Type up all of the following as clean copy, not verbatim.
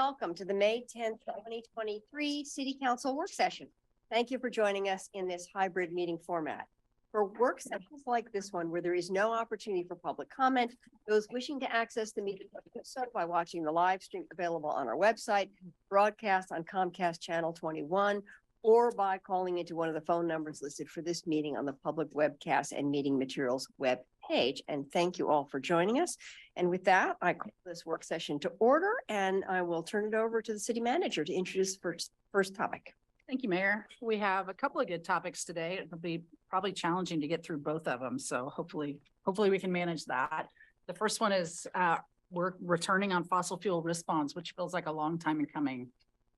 welcome to the May 10th, 2023 City Council work session. Thank you for joining us in this hybrid meeting format. For work sessions like this one, where there is no opportunity for public comment, those wishing to access the meeting can do so by watching the live stream available on our website, broadcast on Comcast Channel 21, or by calling into one of the phone numbers listed for this meeting on the public webcast and meeting materials web page. And thank you all for joining us. And with that, I call this work session to order, and I will turn it over to the city manager to introduce first topic. Thank you, Mayor. We have a couple of good topics today. It'll be probably challenging to get through both of them. So hopefully we can manage that. The first one is we're returning on fossil fuel risk bonds, which feels like a long time in coming.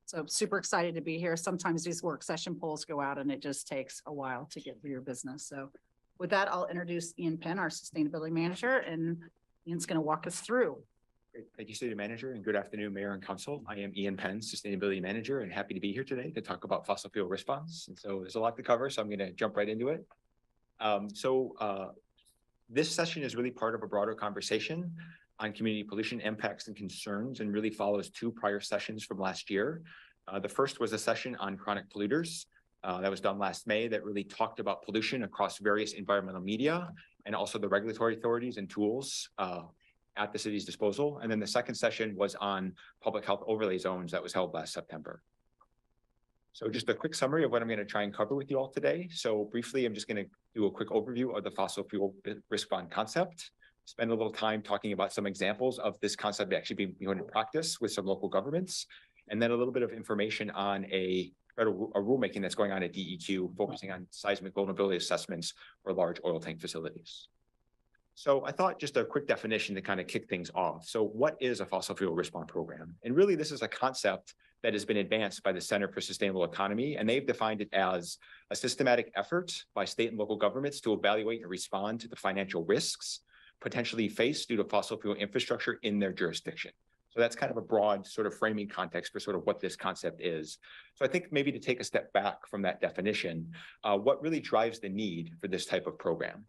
So super excited to be here. Sometimes these work session polls go out and it just takes a while to get through your business. So with that, I'll introduce Ian Penn, our sustainability manager, and Ian's going to walk us through. Great. Thank you, City Manager, and good afternoon, Mayor and Council. I am Ian Penn, Sustainability Manager, and happy to be here today to talk about fossil fuel risk bonds. And so there's a lot to cover, so I'm going to jump right into it. This session is really part of a broader conversation on community pollution impacts and concerns, and really follows two prior sessions from last year. The first was a session on chronic polluters that was done last May that really talked about pollution across various environmental media and also the regulatory authorities and tools at the city's disposal. And then the second session was on public health overlay zones that was held last September. So just a quick summary of what I'm going to try and cover with you all today. So briefly, I'm just going to do a quick overview of the fossil fuel risk bond concept, spend a little time talking about some examples of this concept actually being put into practice with some local governments, and then a little bit of information on a rulemaking that's going on at DEQ, focusing on seismic vulnerability assessments for large oil tank facilities. So I thought just a quick definition to kind of kick things off. So what is a fossil fuel risk bond program? And really, this is a concept that has been advanced by the Center for Sustainable Economy, and they've defined it as a systematic effort by state and local governments to evaluate and respond to the financial risks potentially faced due to fossil fuel infrastructure in their jurisdiction. So that's kind of a broad sort of framing context for sort of what this concept is. So I think maybe to take a step back from that definition, what really drives the need for this type of program?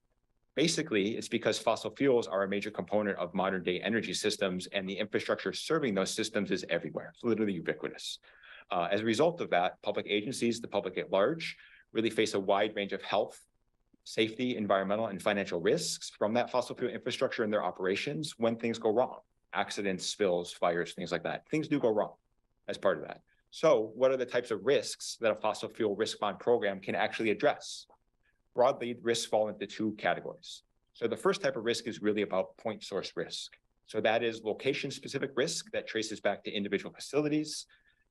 Basically, it's because fossil fuels are a major component of modern day energy systems, and the infrastructure serving those systems is everywhere. It's literally ubiquitous. As a result of that, public agencies, the public at large, really face a wide range of health, safety, environmental, and financial risks from that fossil fuel infrastructure in their operations when things go wrong. Accidents, spills, fires, things like that. Things do go wrong as part of that. So what are the types of risks that a fossil fuel risk bond program can actually address? Broadly, risks fall into two categories. So the first type of risk is really about point source risk. So that is location-specific risk that traces back to individual facilities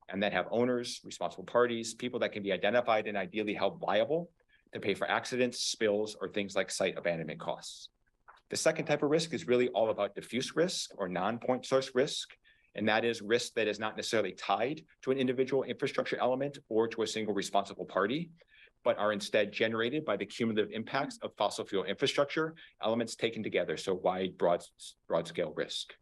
and that have owners, responsible parties, people that can be identified and ideally held liable to pay for accidents, spills, or things like site abandonment costs. The second type of risk is really all about diffuse risk or non-point source risk. And that is risk that is not necessarily tied to an individual infrastructure element or to a single responsible party, but are instead generated by the cumulative impacts of fossil fuel infrastructure elements taken together. So wide, broad scale risk.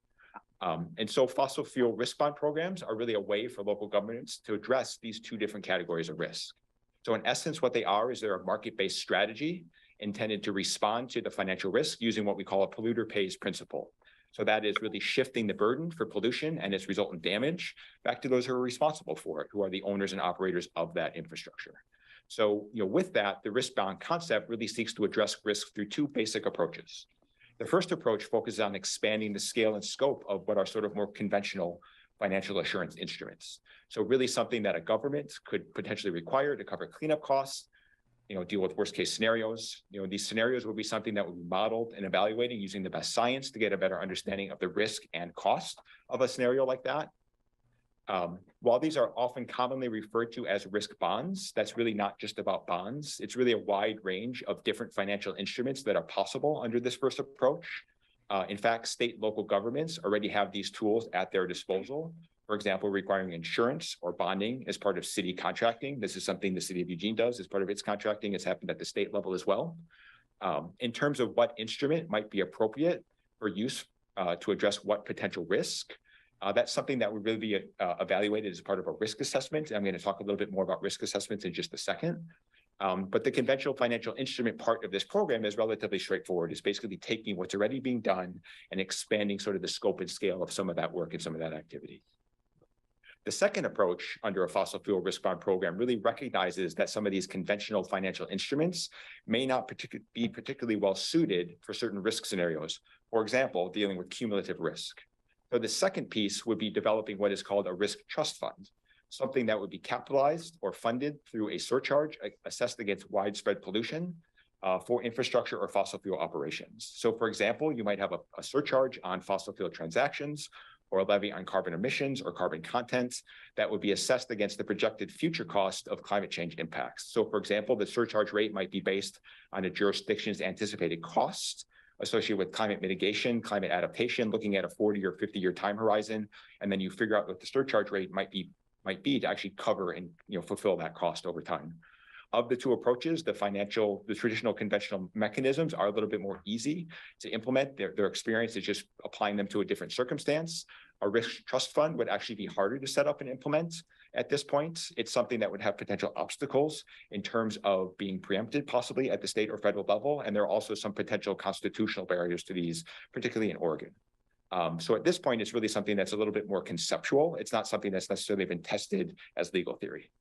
And so fossil fuel risk bond programs are really a way for local governments to address these two different categories of risk. So in essence, what they are is they're a market-based strategy intended to respond to the financial risk using what we call a polluter pays principle. So that is really shifting the burden for pollution and its resultant damage back to those who are responsible for it, who are the owners and operators of that infrastructure. So, with that, the risk bond concept really seeks to address risk through two basic approaches. The first approach focuses on expanding the scale and scope of what are sort of more conventional financial assurance instruments. So really something that a government could potentially require to cover cleanup costs, deal with worst case scenarios. These scenarios would be something that would be modeled and evaluated using the best science to get a better understanding of the risk and cost of a scenario like that. While these are often commonly referred to as risk bonds, that's really not just about bonds. It's really a wide range of different financial instruments that are possible under this first approach. In fact, state and local governments already have these tools at their disposal. For example, requiring insurance or bonding as part of city contracting. This is something the city of Eugene does as part of its contracting. It's happened at the state level as well. In terms of what instrument might be appropriate for use to address what potential risk, that's something that would really be evaluated as part of a risk assessment. I'm going to talk a little bit more about risk assessments in just a second. But the conventional financial instrument part of this program is relatively straightforward. It's basically taking what's already being done and expanding sort of the scope and scale of some of that work and some of that activity. The second approach under a fossil fuel risk bond program really recognizes that some of these conventional financial instruments may not be particularly well suited for certain risk scenarios. For example, dealing with cumulative risk. So the second piece would be developing what is called a risk trust fund, something that would be capitalized or funded through a surcharge assessed against widespread pollution for infrastructure or fossil fuel operations. So for example, you might have a surcharge on fossil fuel transactions or a levy on carbon emissions or carbon content that would be assessed against the projected future cost of climate change impacts. So for example, the surcharge rate might be based on a jurisdiction's anticipated cost associated with climate mitigation, climate adaptation, looking at a 40 or 50-year time horizon, and then you figure out what the surcharge rate might be to actually cover and fulfill that cost over time. Of the two approaches, the traditional conventional mechanisms are a little bit more easy to implement. Their experience is just applying them to a different circumstance. A risk trust fund would actually be harder to set up and implement at this point. It's something that would have potential obstacles in terms of being preempted possibly at the state or federal level. And there are also some potential constitutional barriers to these, particularly in Oregon. So at this point, it's really something that's a little bit more conceptual. It's not something that's necessarily been tested as legal theory.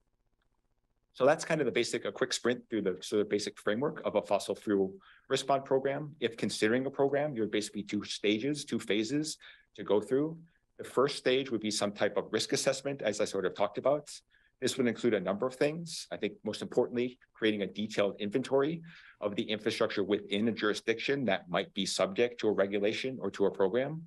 So that's kind of a quick sprint through the sort of basic framework of a fossil fuel risk bond program. If considering a program, you're basically two phases to go through. The first stage would be some type of risk assessment, as I sort of talked about. This would include a number of things. I think most importantly, creating a detailed inventory of the infrastructure within a jurisdiction that might be subject to a regulation or to a program.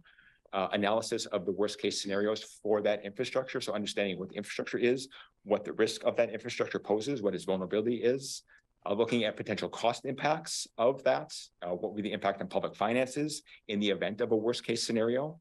Analysis of the worst case scenarios for that infrastructure. So understanding what the infrastructure is, what the risk of that infrastructure poses, what its vulnerability is, looking at potential cost impacts of that, what would be the impact on public finances in the event of a worst case scenario,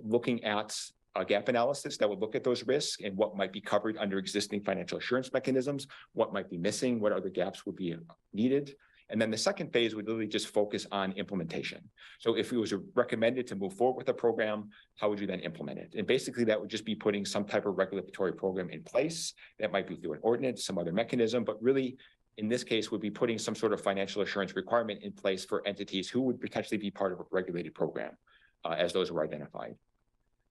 looking at a gap analysis that would look at those risks and what might be covered under existing financial assurance mechanisms, what might be missing, what other gaps would be needed. And then the second phase would really just focus on implementation. So if it was recommended to move forward with a program, how would you then implement it? And basically that would just be putting some type of regulatory program in place. That might be through an ordinance, some other mechanism, but really in this case would be putting some sort of financial assurance requirement in place for entities who would potentially be part of a regulated program as those were identified.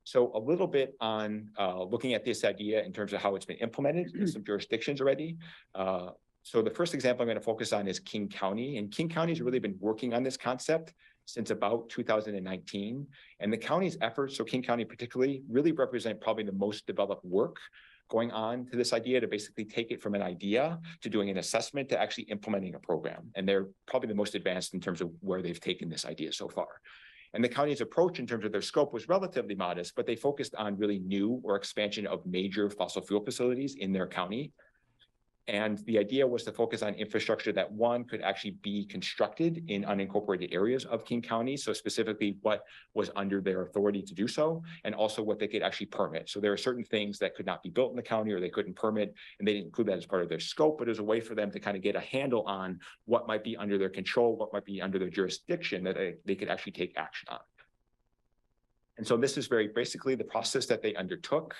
So a little bit on looking at this idea in terms of how it's been implemented in some jurisdictions already. So the first example I'm going to focus on is King County, and King County has really been working on this concept since about 2019. And the county's efforts, so King County particularly, really represent probably the most developed work going on to this idea to basically take it from an idea to doing an assessment to actually implementing a program. And they're probably the most advanced in terms of where they've taken this idea so far. And the county's approach in terms of their scope was relatively modest, but they focused on really new or expansion of major fossil fuel facilities in their county. And the idea was to focus on infrastructure that one could actually be constructed in unincorporated areas of King County. So specifically what was under their authority to do so, and also what they could actually permit. So there are certain things that could not be built in the county or they couldn't permit, and they didn't include that as part of their scope, but as a way for them to kind of get a handle on what might be under their control, what might be under their jurisdiction that they could actually take action on. And so this is very basically the process that they undertook.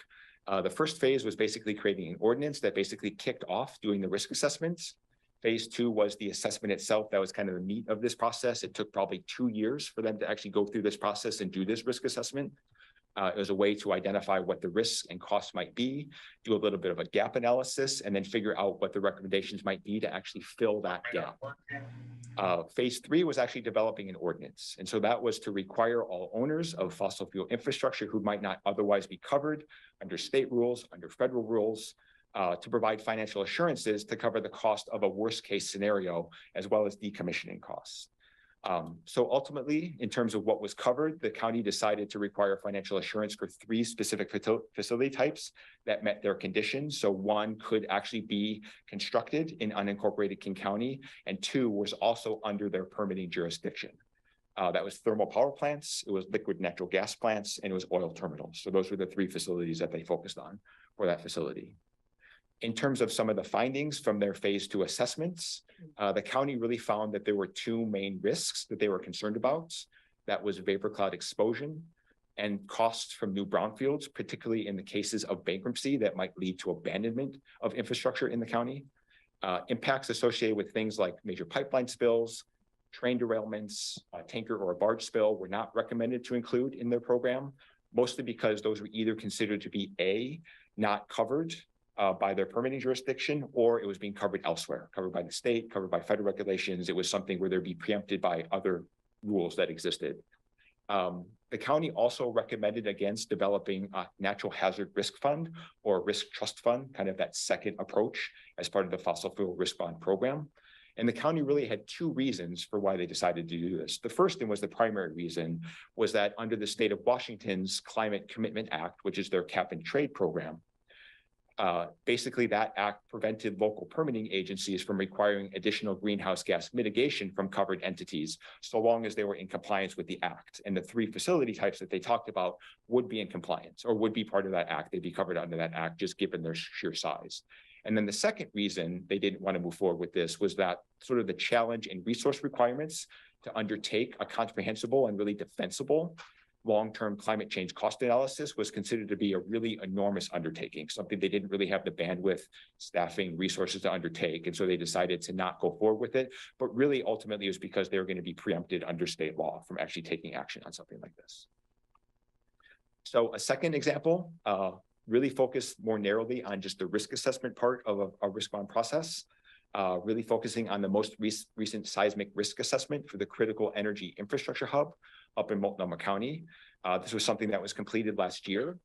The first phase was basically creating an ordinance that basically kicked off doing the risk assessments. Phase two was the assessment itself. That was kind of the meat of this process. It took probably 2 years for them to actually go through this process and do this risk assessment. It was a way to identify what the risks and costs might be, do a little bit of a gap analysis, and then figure out what the recommendations might be to actually fill that gap. Phase three was actually developing an ordinance. And so that was to require all owners of fossil fuel infrastructure who might not otherwise be covered under state rules, under federal rules, to provide financial assurances to cover the cost of a worst case scenario, as well as decommissioning costs. So ultimately, in terms of what was covered, the county decided to require financial assurance for 3 specific facility types that met their conditions. So 1 could actually be constructed in unincorporated King County, and 2 was also under their permitting jurisdiction. That was thermal power plants, it was liquid natural gas plants, and it was oil terminals. So those were the 3 facilities that they focused on for that facility. In terms of some of the findings from their phase 2 assessments, the county really found that there were 2 main risks that they were concerned about. That was vapor cloud exposure and costs from new brownfields, particularly in the cases of bankruptcy that might lead to abandonment of infrastructure in the county. Impacts associated with things like major pipeline spills, train derailments, a tanker or a barge spill were not recommended to include in their program. mostly because those were either considered to be not covered by their permitting jurisdiction, or it was being covered elsewhere, covered by the state, covered by federal regulations. It was something where they'd be preempted by other rules that existed. The county also recommended against developing a natural hazard risk fund or risk trust fund, kind of that second approach as part of the fossil fuel risk bond program. And the county really had two reasons for why they decided to do this. The first, and was the primary reason, was that under the state of Washington's Climate Commitment Act, which is their cap and trade program, basically that act prevented local permitting agencies from requiring additional greenhouse gas mitigation from covered entities, so long as they were in compliance with the act. And the three facility types that they talked about would be in compliance or would be part of that act. They'd be covered under that act, just given their sheer size. And then the second reason they didn't want to move forward with this was that sort of the challenge and resource requirements to undertake a comprehensible and really defensible long-term climate change cost analysis was considered to be a really enormous undertaking, something they didn't really have the bandwidth, staffing, resources to undertake. And so they decided to not go forward with it. But really, ultimately, it was because they were going to be preempted under state law from actually taking action on something like this. So a second example, really focused more narrowly on just the risk assessment part of a risk bond process, really focusing on the most recent seismic risk assessment for the critical energy infrastructure hub up in Multnomah County. This was something that was completed last year.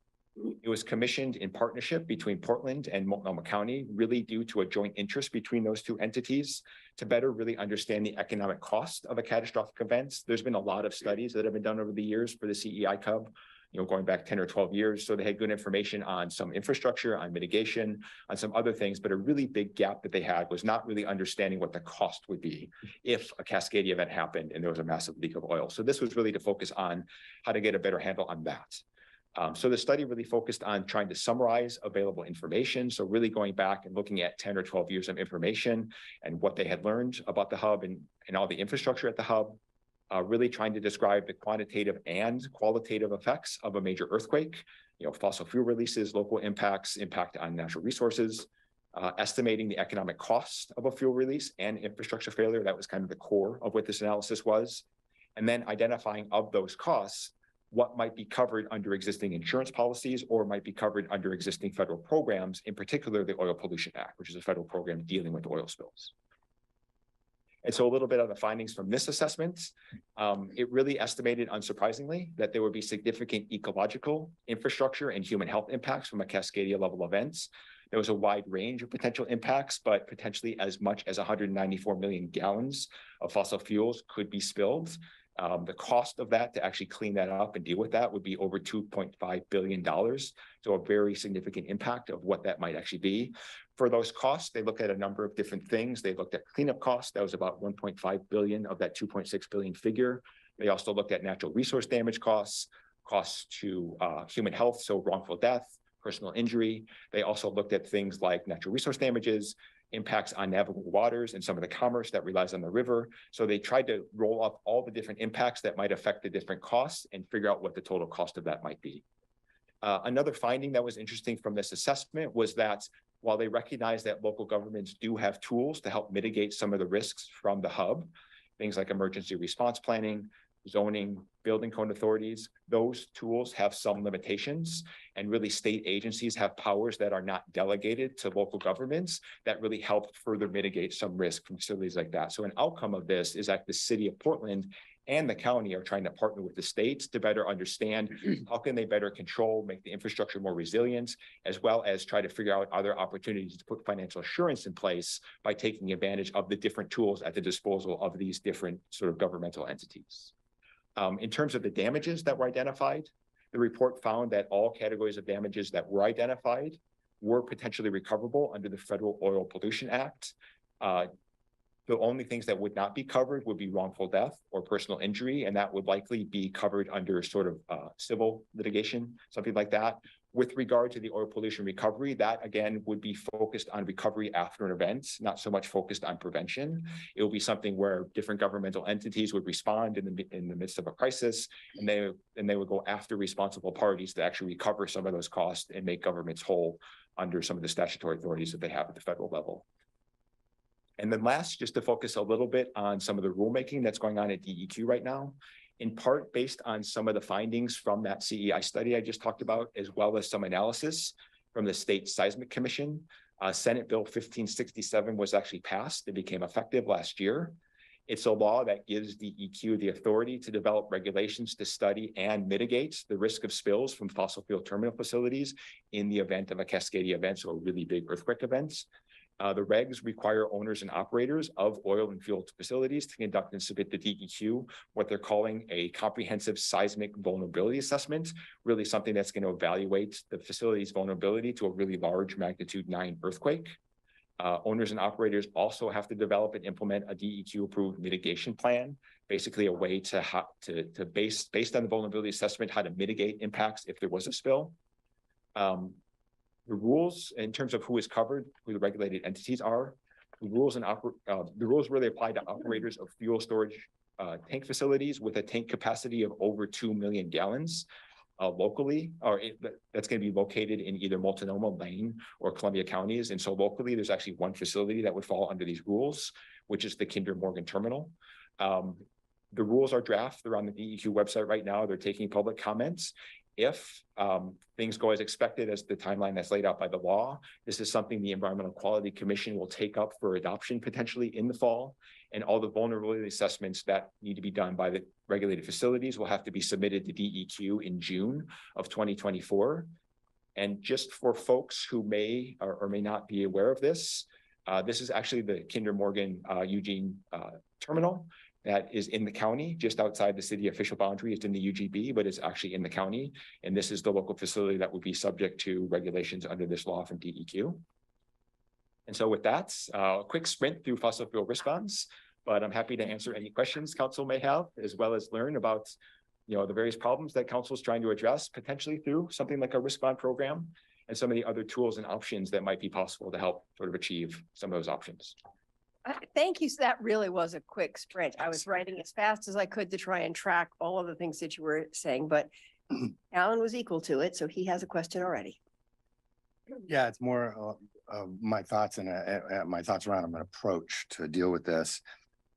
It was commissioned in partnership between Portland and Multnomah County, really due to a joint interest between those two entities to better really understand the economic cost of a catastrophic event. There's been a lot of studies that have been done over the years for the CEI Cub, going back 10 or 12 years. So they had good information on some infrastructure, on mitigation, on some other things, but a really big gap that they had was not really understanding what the cost would be if a Cascadia event happened and there was a massive leak of oil. So this was really to focus on how to get a better handle on that. So the study really focused on trying to summarize available information. So really going back and looking at 10 or 12 years of information and what they had learned about the hub and all the infrastructure at the hub. Really trying to describe the quantitative and qualitative effects of a major earthquake, fossil fuel releases, local impacts, impact on natural resources, estimating the economic cost of a fuel release and infrastructure failure. That was kind of the core of what this analysis was. And then identifying of those costs, what might be covered under existing insurance policies or might be covered under existing federal programs, in particular the Oil Pollution Act, which is a federal program dealing with oil spills. And so a little bit of the findings from this assessment, it really estimated, unsurprisingly, that there would be significant ecological, infrastructure, and human health impacts from a Cascadia level events. There was a wide range of potential impacts, but potentially as much as 194 million gallons of fossil fuels could be spilled. The cost of that to actually clean that up and deal with that would be over $2.5 billion. So a very significant impact of what that might actually be. For those costs, they looked at a number of different things. They looked at cleanup costs. That was about 1.5 billion of that 2.6 billion figure. They also looked at natural resource damage costs, costs to human health, so wrongful death, personal injury. They also looked at things like natural resource damages, impacts on navigable waters and some of the commerce that relies on the river. So they tried to roll up all the different impacts that might affect the different costs and figure out what the total cost of that might be. Another finding that was interesting from this assessment was that while they recognize that local governments do have tools to help mitigate some of the risks from the hub, things like emergency response planning, zoning, building code authorities, those tools have some limitations, and really state agencies have powers that are not delegated to local governments that really help further mitigate some risk from facilities like that. So an outcome of this is that the city of Portland and the county are trying to partner with the states to better understand how can they better control, make the infrastructure more resilient, as well as try to figure out other opportunities to put financial assurance in place by taking advantage of the different tools at the disposal of these different sort of governmental entities. In terms of the damages that were identified, the report found that all categories of damages that were identified were potentially recoverable under the Federal Oil Pollution Act. The only things that would not be covered would be wrongful death or personal injury, and that would likely be covered under sort of civil litigation, something like that. With regard to the oil pollution recovery, that again would be focused on recovery after an event, not so much focused on prevention. It will be something where different governmental entities would respond in the midst of a crisis, and they would go after responsible parties to actually recover some of those costs and make governments whole under some of the statutory authorities that they have at the federal level. And then last, just to focus a little bit on some of the rulemaking that's going on at DEQ right now. in part based on some of the findings from that CEI study I just talked about, as well as some analysis from the State Seismic Commission. Senate Bill 1567 was actually passed. It became effective last year. It's a law that gives DEQ the authority to develop regulations to study and mitigate the risk of spills from fossil fuel terminal facilities in the event of a Cascadia event, so a really big earthquake event. The regs require owners and operators of oil and fuel facilities to conduct and submit to DEQ what they're calling a comprehensive seismic vulnerability assessment, really something that's going to evaluate the facility's vulnerability to a really large magnitude 9 earthquake. Owners and operators also have to develop and implement a DEQ approved mitigation plan, basically a way to based on the vulnerability assessment, how to mitigate impacts if there was a spill. The rules in terms of who is covered, who the regulated entities are, the rules really apply to operators of fuel storage tank facilities with a tank capacity of over 2 million gallons locally, or that's going to be located in either Multnomah, Lane, or Columbia counties. And so locally, there's actually one facility that would fall under these rules, which is the Kinder Morgan terminal. The rules are draft. They're on the DEQ website right now. They're taking public comments. If things go as expected as the timeline that's laid out by the law, this is something the Environmental Quality Commission will take up for adoption potentially in the fall. And all the vulnerability assessments that need to be done by the regulated facilities will have to be submitted to DEQ in June of 2024. And just for folks who may or may not be aware of this, this is actually the Kinder Morgan Eugene terminal that is in the county, just outside the city official boundary. It's in the UGB, but it's actually in the county. And this is the local facility that would be subject to regulations under this law from DEQ. And so with that, a quick sprint through fossil fuel risk bonds, but I'm happy to answer any questions council may have, as well as learn about, the various problems that council is trying to address, potentially through something like a risk bond program, and some of the other tools and options that might be possible to help sort of achieve some of those options. Thank you. That really was a quick sprint. I was writing as fast as I could to try and track all of the things that you were saying, but Alan was equal to it, so he has a question already. Yeah, it's more of my thoughts and my thoughts around an approach to deal with this.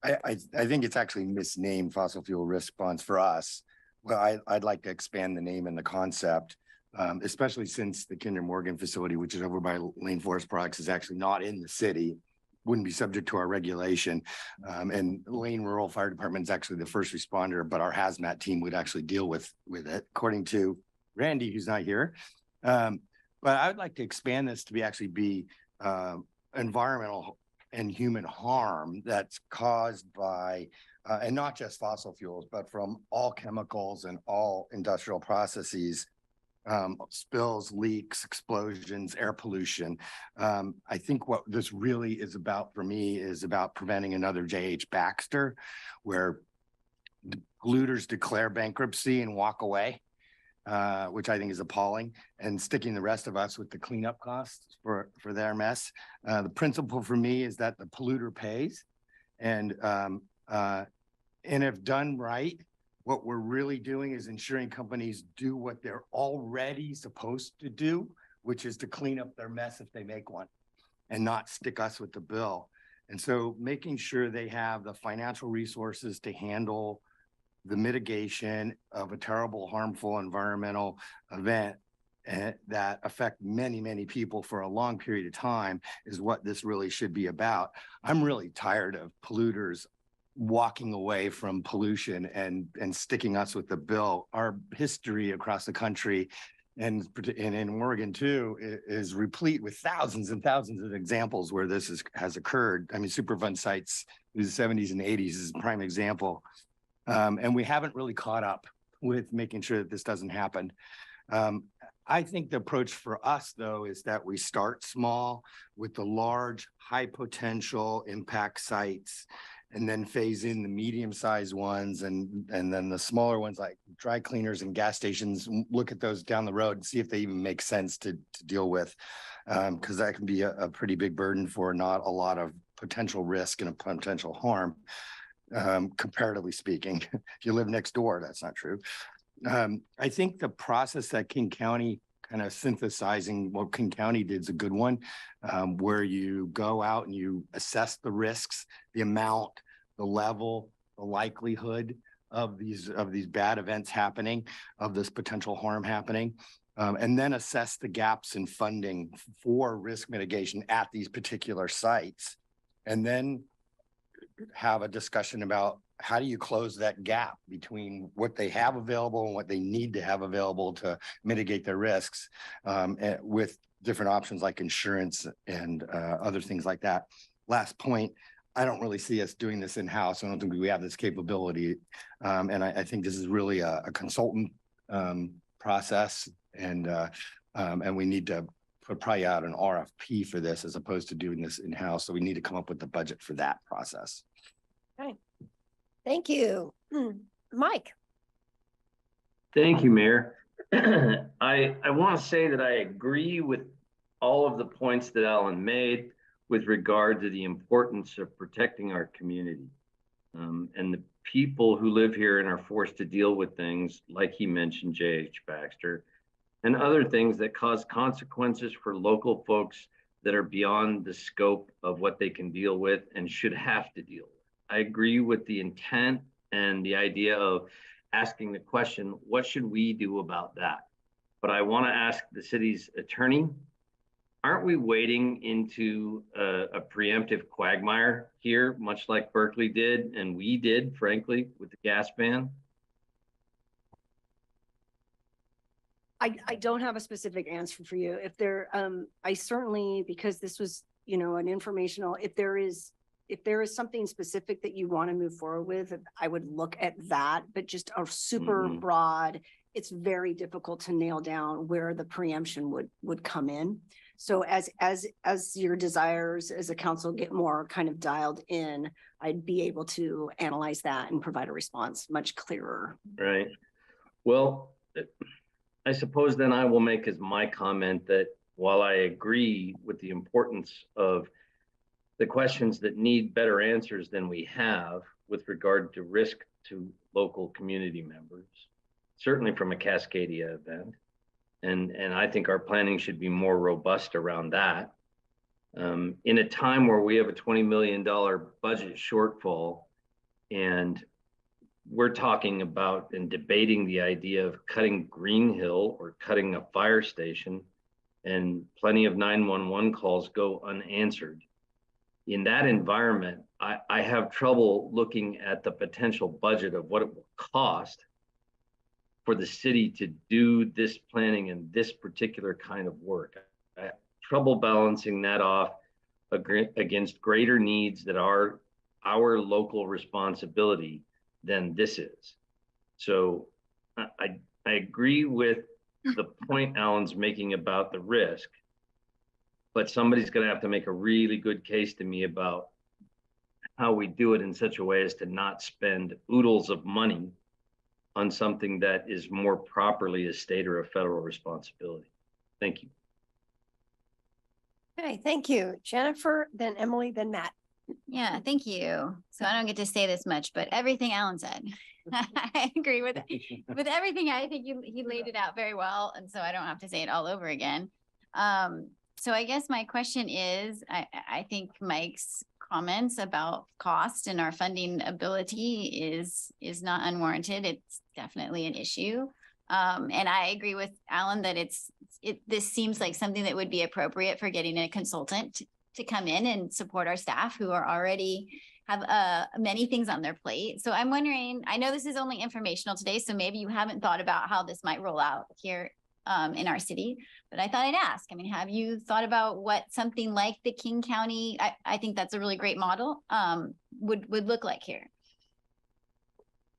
I think it's actually misnamed fossil fuel risk bonds for us. Well, I'd like to expand the name and the concept, especially since the Kinder Morgan facility, which is over by Lane Forest Products, is actually not in the city, wouldn't be subject to our regulation. And Lane Rural Fire Department is actually the first responder, but our hazmat team would actually deal with it, according to Randy, who's not here. But I would like to expand this to be environmental and human harm that's caused by, and not just fossil fuels, but from all chemicals and all industrial processes, spills, leaks, explosions, air pollution. I think what this really is about for me is about preventing another J.H. Baxter, where polluters declare bankruptcy and walk away, which I think is appalling, and sticking the rest of us with the cleanup costs for their mess. The principle for me is that the polluter pays, and if done right, what we're really doing is ensuring companies do what they're already supposed to do, which is to clean up their mess if they make one, and not stick us with the bill. And so making sure they have the financial resources to handle the mitigation of a terrible, harmful environmental event that affect many, many people for a long period of time is what this really should be about. I'm really tired of polluters walking away from pollution and sticking us with the bill. Our history across the country and in Oregon too is replete with thousands and thousands of examples where this has occurred. I mean, Superfund sites in the 70s and 80s is a prime example. And we haven't really caught up with making sure that this doesn't happen. I think the approach for us, though, is that we start small with the large, high potential impact sites, and then phase in the medium-sized ones and then the smaller ones like dry cleaners and gas stations, look at those down the road and see if they even make sense to deal with, because that can be a pretty big burden for not a lot of potential risk and a potential harm, comparatively speaking. If you live next door, that's not true. I think the process that King County kind of synthesizing what King County did is a good one, where you go out and you assess the risks, the amount, the level, the likelihood of these bad events happening, of this potential harm happening. And then assess the gaps in funding for risk mitigation at these particular sites. And then have a discussion about how do you close that gap between what they have available and what they need to have available to mitigate their risks, with different options like insurance and other things like that. Last point, I don't really see us doing this in-house. I don't think we have this capability. And I think this is really a consultant process, and we need to put probably out an RFP for this as opposed to doing this in-house. So we need to come up with the budget for that process. Okay. Thank you. Mike. Thank you, Mayor. I want to say that I agree with all of the points that Alan made with regard to the importance of protecting our community. And the people who live here and are forced to deal with things like he mentioned, J.H. Baxter, and other things that cause consequences for local folks that are beyond the scope of what they can deal with and should have to deal with. I agree with the intent and the idea of asking the question, what should we do about that? But I want to ask the city's attorney, aren't we wading into a preemptive quagmire here, much like Berkeley did, and we did, frankly, with the gas ban? I don't have a specific answer for you. If there, I certainly, because this was, an informational, if there is something specific that you want to move forward with, I would look at that, but just a super broad, it's very difficult to nail down where the preemption would come in. So as your desires as a council get more kind of dialed in, I'd be able to analyze that and provide a response much clearer. Right. Well, I suppose then I will make as my comment that while I agree with the importance of the questions that need better answers than we have with regard to risk to local community members, certainly from a Cascadia event, and I think our planning should be more robust around that. In a time where we have a $20 million budget shortfall, and we're talking about and debating the idea of cutting Green Hill or cutting a fire station, and plenty of 911 calls go unanswered. In that environment, I have trouble looking at the potential budget of what it will cost for the city to do this planning and this particular kind of work. I have trouble balancing that off against greater needs that are our local responsibility than this is. So I agree with the point Alan's making about the risk, but somebody's going to have to make a really good case to me about how we do it in such a way as to not spend oodles of money on something that is more properly a state or a federal responsibility. Thank you. Okay, thank you. Jennifer, then Emily, then Matt. Yeah, thank you. So I don't get to say this much, but everything Alan said, I agree with everything. I think he laid it out very well. And so I don't have to say it all over again. So I guess my question is, I think Mike's comments about cost and our funding ability is not unwarranted. It's definitely an issue. And I agree with Alan that this seems like something that would be appropriate for getting a consultant to come in and support our staff who are already have many things on their plate. So I'm wondering, I know this is only informational today, so maybe you haven't thought about how this might roll out here in our city, but I thought I'd ask. I mean, have you thought about what something like the King County, I think that's a really great model, would look like here?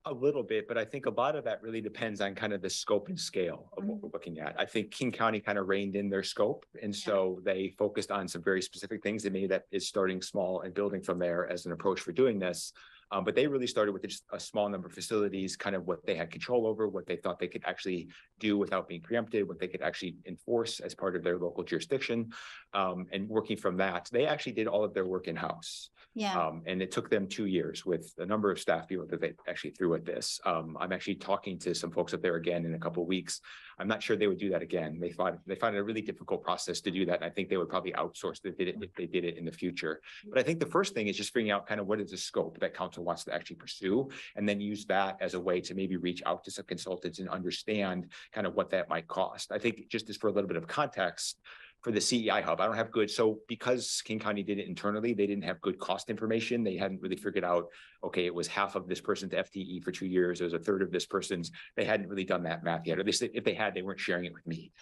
A little bit, but I think a lot of that really depends on kind of the scope and scale of what we're looking at. I think King County kind of reined in their scope, and so they focused on some very specific things. They made that is starting small and building from there as an approach for doing this. But they really started with just a small number of facilities, kind of what they had control over, what they thought they could actually do without being preempted, what they could actually enforce as part of their local jurisdiction. And working from that, they actually did all of their work in-house. Yeah. And it took them 2 years with a number of staff people that they actually threw at this. I'm actually talking to some folks up there again in a couple of weeks. I'm not sure they would do that again. They found it a really difficult process to do that. And I think they would probably outsource if they did it in the future. But I think the first thing is just figuring out kind of what is the scope that council wants to actually pursue, and then use that as a way to maybe reach out to some consultants and understand kind of what that might cost. I think just as for a little bit of context, for the CEI hub, I don't have good, so because King County did it internally, they didn't have good cost information. They hadn't really figured out, okay, it was half of this person's FTE for 2 years, it was a third of this person's. They hadn't really done that math yet, or at least if they had, they weren't sharing it with me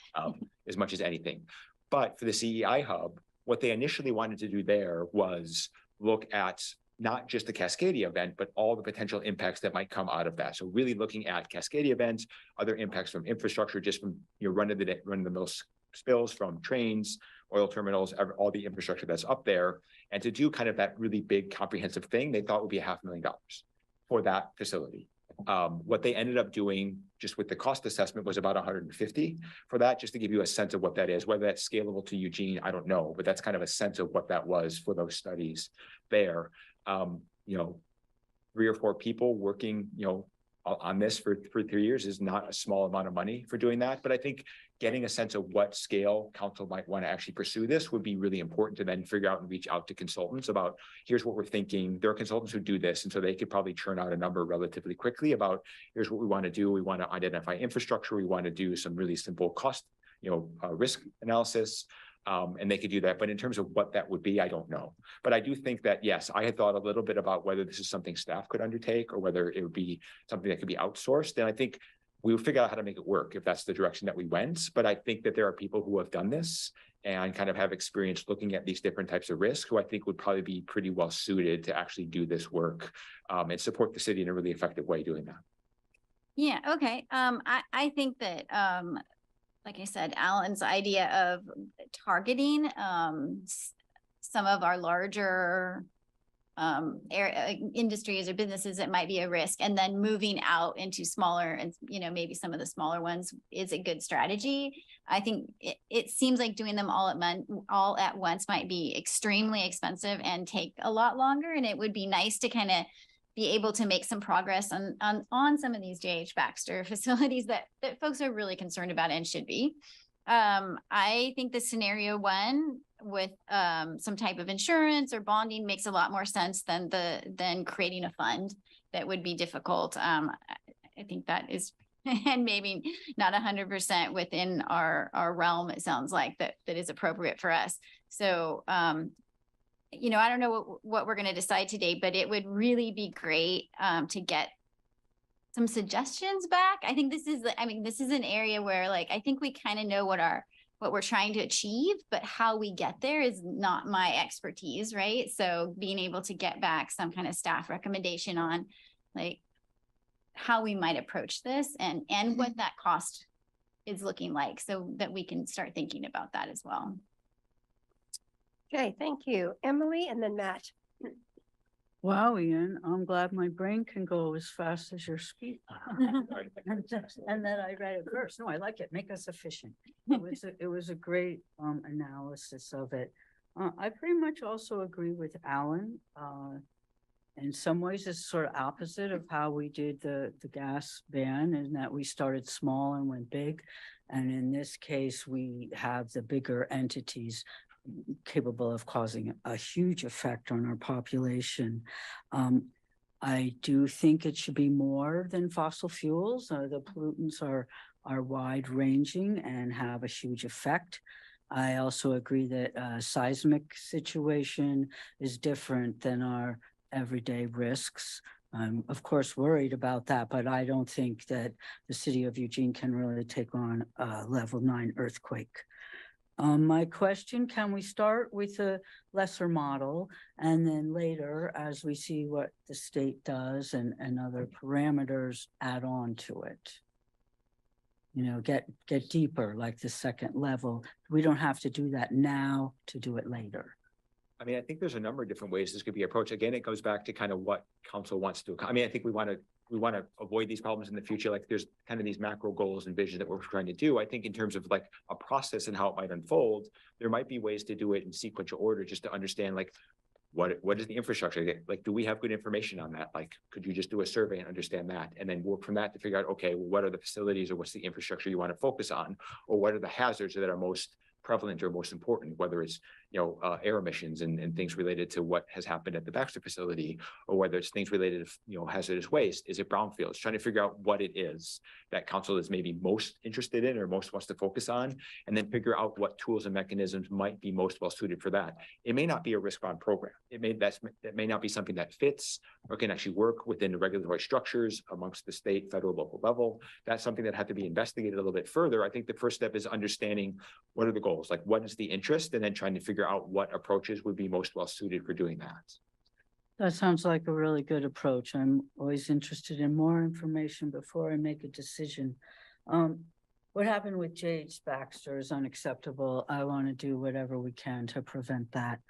as much as anything. But for the CEI hub, what they initially wanted to do there was look at not just the Cascadia event, but all the potential impacts that might come out of that. So really looking at Cascadia events, other impacts from infrastructure, just from run of the mill spills from trains, oil terminals, all the infrastructure that's up there. And to do kind of that really big comprehensive thing, they thought would be $500,000 for that facility. What they ended up doing just with the cost assessment was about 150 for that, just to give you a sense of what that is. Whether that's scalable to Eugene, I don't know, but that's kind of a sense of what that was for those studies there. 3 or 4 people working, on this for 3 years is not a small amount of money for doing that. But I think getting a sense of what scale council might want to actually pursue this would be really important to then figure out and reach out to consultants about, here's what we're thinking. There are consultants who do this, and so they could probably churn out a number relatively quickly about, here's what we want to do. We want to identify infrastructure. We want to do some really simple cost, risk analysis. And they could do that. But in terms of what that would be, I don't know. But I do think that, yes, I had thought a little bit about whether this is something staff could undertake or whether it would be something that could be outsourced. And I think we would figure out how to make it work if that's the direction that we went. But I think that there are people who have done this and kind of have experience looking at these different types of risk, who I think would probably be pretty well suited to actually do this work and support the city in a really effective way doing that. Yeah, okay. I think that like I said, Alan's idea of targeting some of our larger industries or businesses that might be a risk, and then moving out into smaller and maybe some of the smaller ones is a good strategy. I think it seems like doing them all at once might be extremely expensive and take a lot longer, and it would be nice to kind of be able to make some progress on some of these J.H. Baxter facilities that folks are really concerned about and should be. I think the scenario 1 with some type of insurance or bonding makes a lot more sense than creating a fund that would be difficult. I think that is, and maybe not 100% within our realm, it sounds like that is appropriate for us. So I don't know what we're going to decide today, but it would really be great to get some suggestions back. I think this is an area where I think we kind of know what we're trying to achieve, but how we get there is not my expertise, right? So being able to get back some kind of staff recommendation on how we might approach this and what that cost is looking like, so that we can start thinking about that as well. Okay, thank you. Emily and then Matt. Wow, Ian, I'm glad my brain can go as fast as your speech. And then I read it first. No, I like it. Make us efficient. It was a great analysis of it. I pretty much also agree with Alan. In some ways, it's sort of opposite of how we did the gas ban, in that we started small and went big. And in this case, we have the bigger entities capable of causing a huge effect on our population. I do think it should be more than fossil fuels. The pollutants are wide ranging and have a huge effect. I also agree that a seismic situation is different than our everyday risks. I'm of course worried about that, but I don't think that the city of Eugene can really take on a level 9 earthquake. My question, can we start with a lesser model and then later, as we see what the state does and other parameters, add on to it? Get deeper, like the second level. We don't have to do that now to do it later. I mean, I think there's a number of different ways this could be approached. Again, it goes back to kind of what council wants to, I think we want to avoid these problems in the future. Like there's kind of these macro goals and vision that we're trying to do. I think in terms of a process and how it might unfold, there might be ways to do it in sequential order, just to understand What is the infrastructure? Like, do we have good information on that? Like, could you just do a survey and understand that? And then work from that to figure out, okay, well, what are the facilities or what's the infrastructure you want to focus on? Or what are the hazards that are most prevalent or most important, whether it's, air emissions and things related to what has happened at the Baxter facility, or whether it's things related to, hazardous waste. Is it brownfields? Trying to figure out what it is that council is maybe most interested in or most wants to focus on, and then figure out what tools and mechanisms might be most well suited for that. It may not be a risk bond program. That may not be something that fits or can actually work within the regulatory structures amongst the state, federal, local level. That's something that had to be investigated a little bit further. I think the first step is understanding what are the goals, like what is the interest, and then trying to figure out what approaches would be most well suited for doing that. That sounds like a really good approach. I'm always interested in more information before I make a decision. What happened with J.H. Baxter is unacceptable. I want to do whatever we can to prevent that.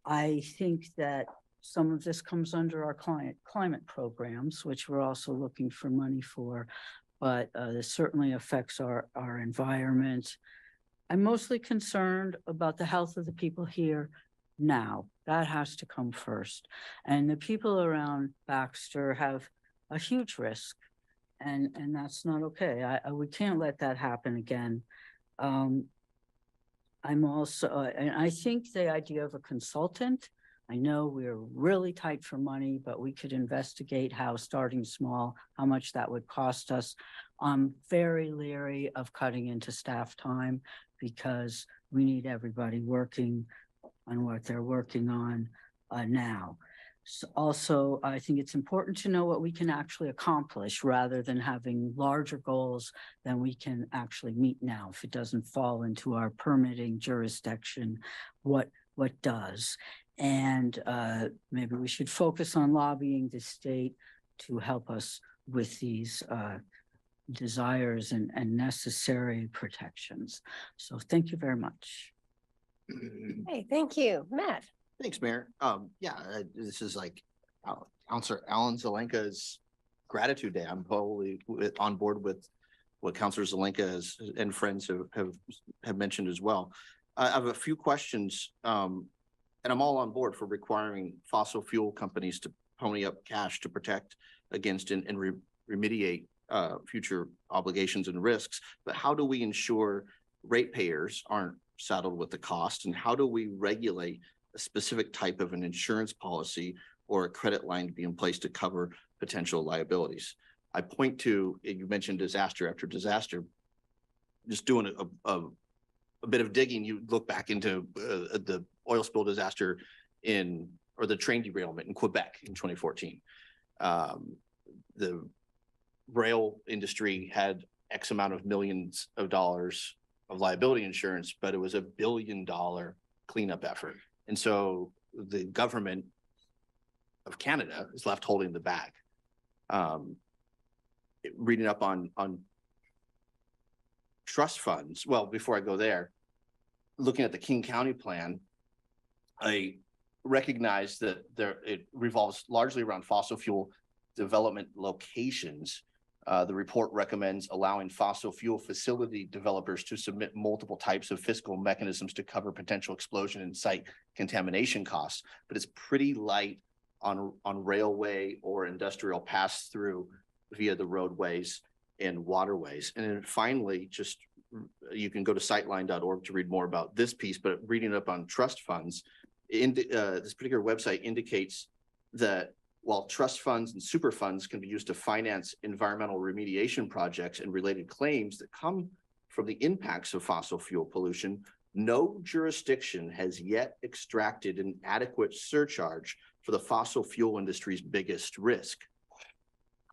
I think that some of this comes under our climate programs, which we're also looking for money for, but this certainly affects our environment. I'm mostly concerned about the health of the people here now. That has to come first. And the people around Baxter have a huge risk, and that's not okay. We can't let that happen again. I'm also, and I think the idea of a consultant, I know we're really tight for money, but we could investigate how starting small, how much that would cost us. I'm very leery of cutting into staff time because we need everybody working on what they're working on now. So also, I think it's important to know what we can actually accomplish rather than having larger goals than we can actually meet now. If it doesn't fall into our permitting jurisdiction, what does? And maybe we should focus on lobbying the state to help us with these desires and necessary protections. So thank you very much. Hey, thank you. Matt? Thanks, Mayor. This is like Counselor Alan Zelenka's gratitude day. I'm totally on board with what Counselor Zelenka and friends have mentioned as well. I have a few questions, and I'm all on board for requiring fossil fuel companies to pony up cash to protect against and remediate future obligations and risks. But how do we ensure ratepayers aren't saddled with the cost, and how do we regulate a specific type of an insurance policy or a credit line to be in place to cover potential liabilities? I point to, you mentioned disaster after disaster. Just doing a bit of digging, you look back into the oil spill disaster or the train derailment in Quebec in 2014. The rail industry had X amount of millions of dollars of liability insurance, but it was $1 billion cleanup effort. And so the government of Canada is left holding the bag. Reading up on trust funds. Well, before I go there, looking at the King County plan, I recognize that it revolves largely around fossil fuel development locations. The report recommends allowing fossil fuel facility developers to submit multiple types of fiscal mechanisms to cover potential explosion and site contamination costs, but it's pretty light on railway or industrial pass-through via the roadways and waterways. And then finally, just you can go to sightline.org to read more about this piece, but reading up on trust funds, this particular website indicates that while trust funds and super funds can be used to finance environmental remediation projects and related claims that come from the impacts of fossil fuel pollution, no jurisdiction has yet extracted an adequate surcharge for the fossil fuel industry's biggest risk,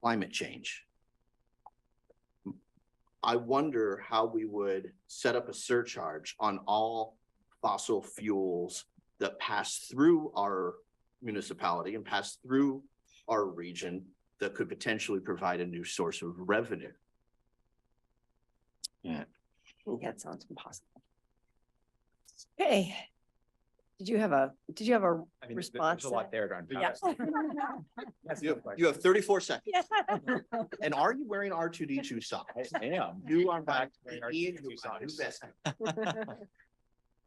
climate change. I wonder how we would set up a surcharge on all fossil fuels that pass through our municipality and pass through our region that could potentially provide a new source of revenue. Yeah, that sounds impossible. Okay. Did you have a response? There's a lot there to unpack. Yeah. You have 34 seconds. And are you wearing R2D2 socks? I am. You are fact back. wearing R2D2 socks.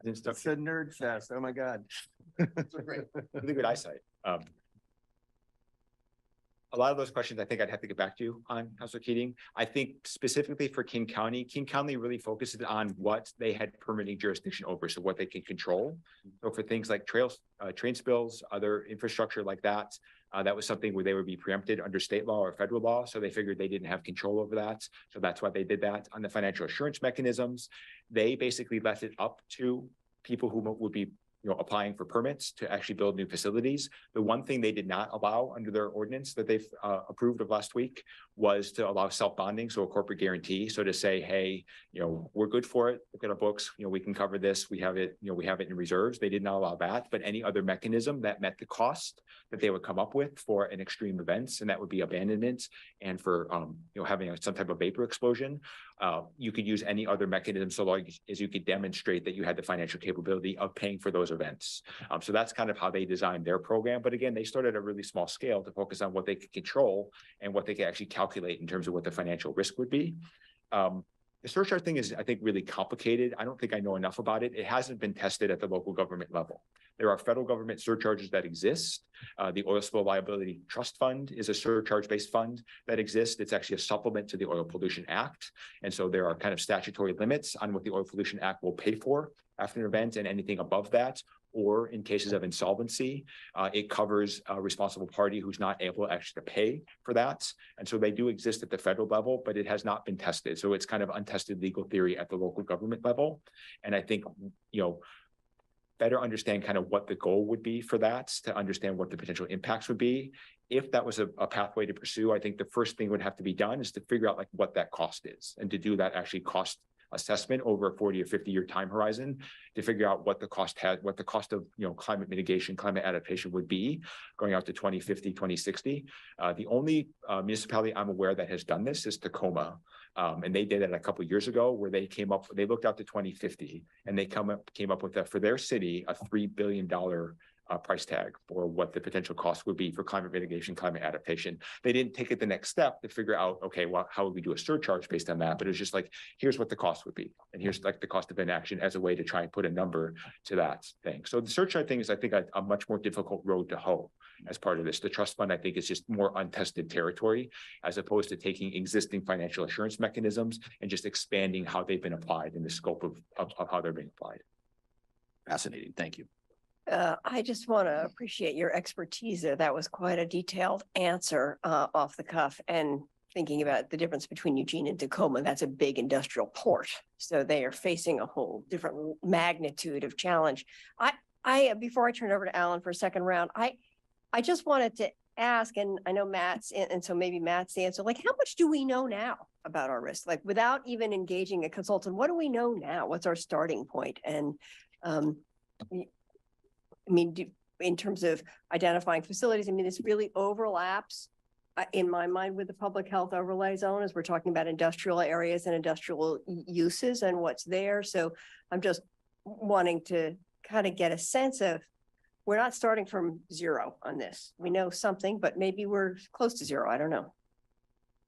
Didn't It's a nerd fest. Oh, my God. Really good eyesight. A lot of those questions, I think I'd have to get back to you on, Councilor Keating. I think specifically for King County really focuses on what they had permitting jurisdiction over, so what they can control. So for things like trails, train spills, other infrastructure like that, that was something where they would be preempted under state law or federal law. So they figured they didn't have control over that. So that's why they did that. On the financial assurance mechanisms, they basically left it up to people who would be applying for permits to actually build new facilities. The one thing they did not allow under their ordinance that they've approved of last week was to allow self-bonding, so a corporate guarantee. So to say, hey, we're good for it. Look at our books. We can cover this. We have it. We have it in reserves. They did not allow that, but any other mechanism that met the cost that they would come up with for an extreme events, and that would be abandonment and for having some type of vapor explosion. You could use any other mechanism so long as you could demonstrate that you had the financial capability of paying for those events. So that's kind of how they designed their program. But again, they started at a really small scale to focus on what they could control and what they could actually calculate in terms of what the financial risk would be. The surcharge thing is, I think, really complicated. I don't think I know enough about it. It hasn't been tested at the local government level. There are federal government surcharges that exist. The Oil Spill Liability Trust Fund is a surcharge-based fund that exists. It's actually a supplement to the Oil Pollution Act. And so there are kind of statutory limits on what the Oil Pollution Act will pay for after an event, and anything above that, or in cases of insolvency, it covers a responsible party who's not able actually to pay for that. And so they do exist at the federal level, but it has not been tested. So it's kind of untested legal theory at the local government level. And I think, better understand kind of what the goal would be for that, to understand what the potential impacts would be. If that was a pathway to pursue, I think the first thing would have to be done is to figure out what that cost is, and to do that actually cost assessment over a 40 or 50-year time horizon to figure out what the cost of climate mitigation, climate adaptation would be going out to 2050, 2060. The only municipality I'm aware that has done this is Tacoma. And they did it a couple of years ago, where they looked out to 2050, and they came up with for their city a $3 billion price tag for what the potential cost would be for climate mitigation, climate adaptation. They didn't take it the next step to figure out, okay, well, how would we do a surcharge based on that? But it was just here's what the cost would be. And here's the cost of inaction as a way to try and put a number to that thing. So the surcharge thing is, I think, a much more difficult road to hoe as part of this. The trust fund, I think, is just more untested territory, as opposed to taking existing financial assurance mechanisms and just expanding how they've been applied in the scope of how they're being applied. Fascinating. Thank you. I just want to appreciate your expertise there. That was quite a detailed answer off the cuff. And thinking about the difference between Eugene and Tacoma, that's a big industrial port. So they are facing a whole different magnitude of challenge. I before I turn over to Alan for a second round, I just wanted to ask, and I know Matt's, and so maybe Matt's the answer, how much do we know now about our risk? Without even engaging a consultant, what do we know now? What's our starting point? And in terms of identifying facilities, this really overlaps in my mind with the public health overlay zone, as we're talking about industrial areas and industrial uses and what's there. So I'm just wanting to kind of get a sense of, we're not starting from zero on this. We know something, but maybe we're close to zero. I don't know.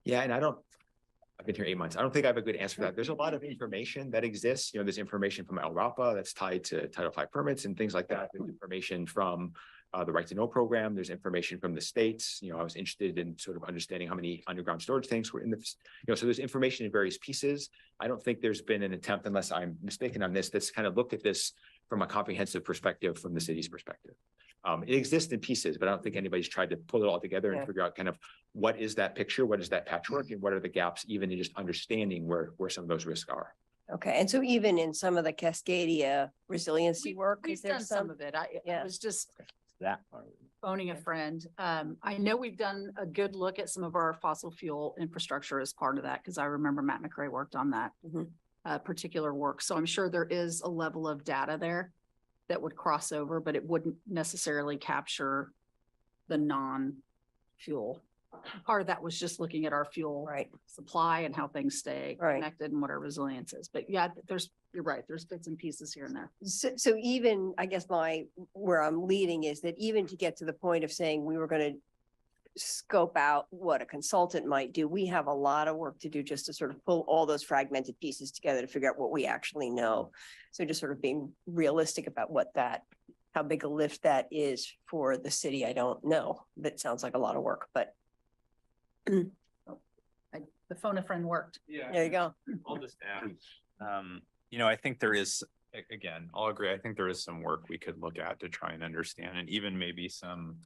Yeah, and I've been here 8 months. I don't think I have a good answer for that. There's a lot of information that exists. There's information from LRAPA that's tied to Title V permits and things like that. There's information from the Right to Know program. There's information from the states. I was interested in sort of understanding how many underground storage tanks were in the, so there's information in various pieces. I don't think there's been an attempt, unless I'm mistaken on this, that's kind of looked at this from a comprehensive perspective, from the city's perspective. It exists in pieces, but I don't think anybody's tried to pull it all together and figure out kind of what is that picture, what is that patchwork, and what are the gaps, even in just understanding where some of those risks are. Okay, and so even in some of the Cascadia resiliency work, We've is there done some of it. I was just That part. phoning a friend. I know we've done a good look at some of our fossil fuel infrastructure as part of that, because I remember Matt McRae worked on that particular work. So I'm sure there is a level of data there that would cross over, but it wouldn't necessarily capture the non-fuel. Part of that was just looking at our fuel supply and how things stay connected and what our resilience is. But yeah, you're right. There's bits and pieces here and there. So even, I guess where I'm leading is that even to get to the point of saying we were going to scope out what a consultant might do. We have a lot of work to do just to sort of pull all those fragmented pieces together to figure out what we actually know. So just sort of being realistic about how big a lift that is for the city, I don't know. That sounds like a lot of work, but The phone a friend worked. Yeah. there you go. I'll just add, I think there is, again, I'll agree. I think there is some work we could look at to try and understand, and even maybe some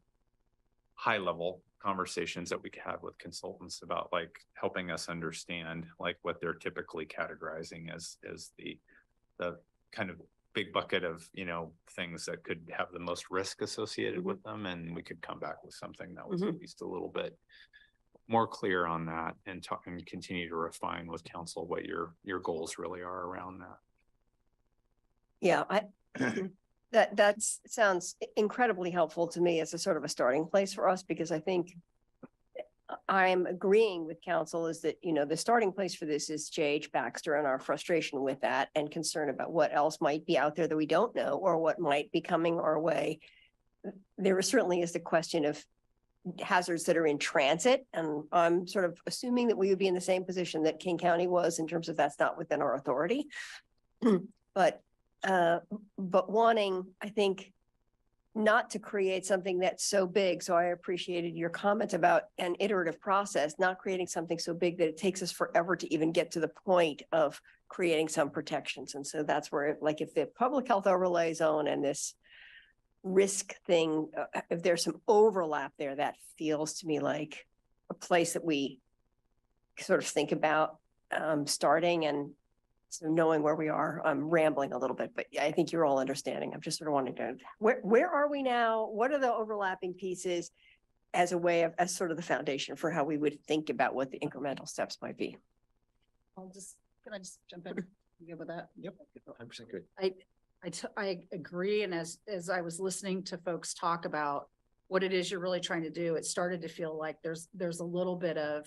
high level conversations that we could have with consultants about like helping us understand like what they're typically categorizing as the kind of big bucket of, things that could have the most risk associated with them. And we could come back with something that was at least a little bit more clear on that and talk and continue to refine with council what your goals really are around that. Yeah, that sounds incredibly helpful to me as a sort of a starting place for us, because I think I'm agreeing with council is that, the starting place for this is J.H. Baxter and our frustration with that and concern about what else might be out there that we don't know or what might be coming our way. There certainly is the question of hazards that are in transit, and I'm sort of assuming that we would be in the same position that King County was in terms of that's not within our authority. But wanting, I think, not to create something that's so big. So I appreciated your comment about an iterative process, not creating something so big that it takes us forever to even get to the point of creating some protections. And so that's where, like, if the public health overlay zone and this risk thing, if there's some overlap there, that feels to me like a place that we sort of think about starting. And so knowing where we are, I'm rambling a little bit, but I think you're all understanding. I'm just sort of wanting to, where are we now? What are the overlapping pieces as a way of, as sort of the foundation for how we would think about what the incremental steps might be? Can I just jump in? You good with that? Yep. 100% good. I agree. And as I was listening to folks talk about what it is you're really trying to do, it started to feel like there's a little bit of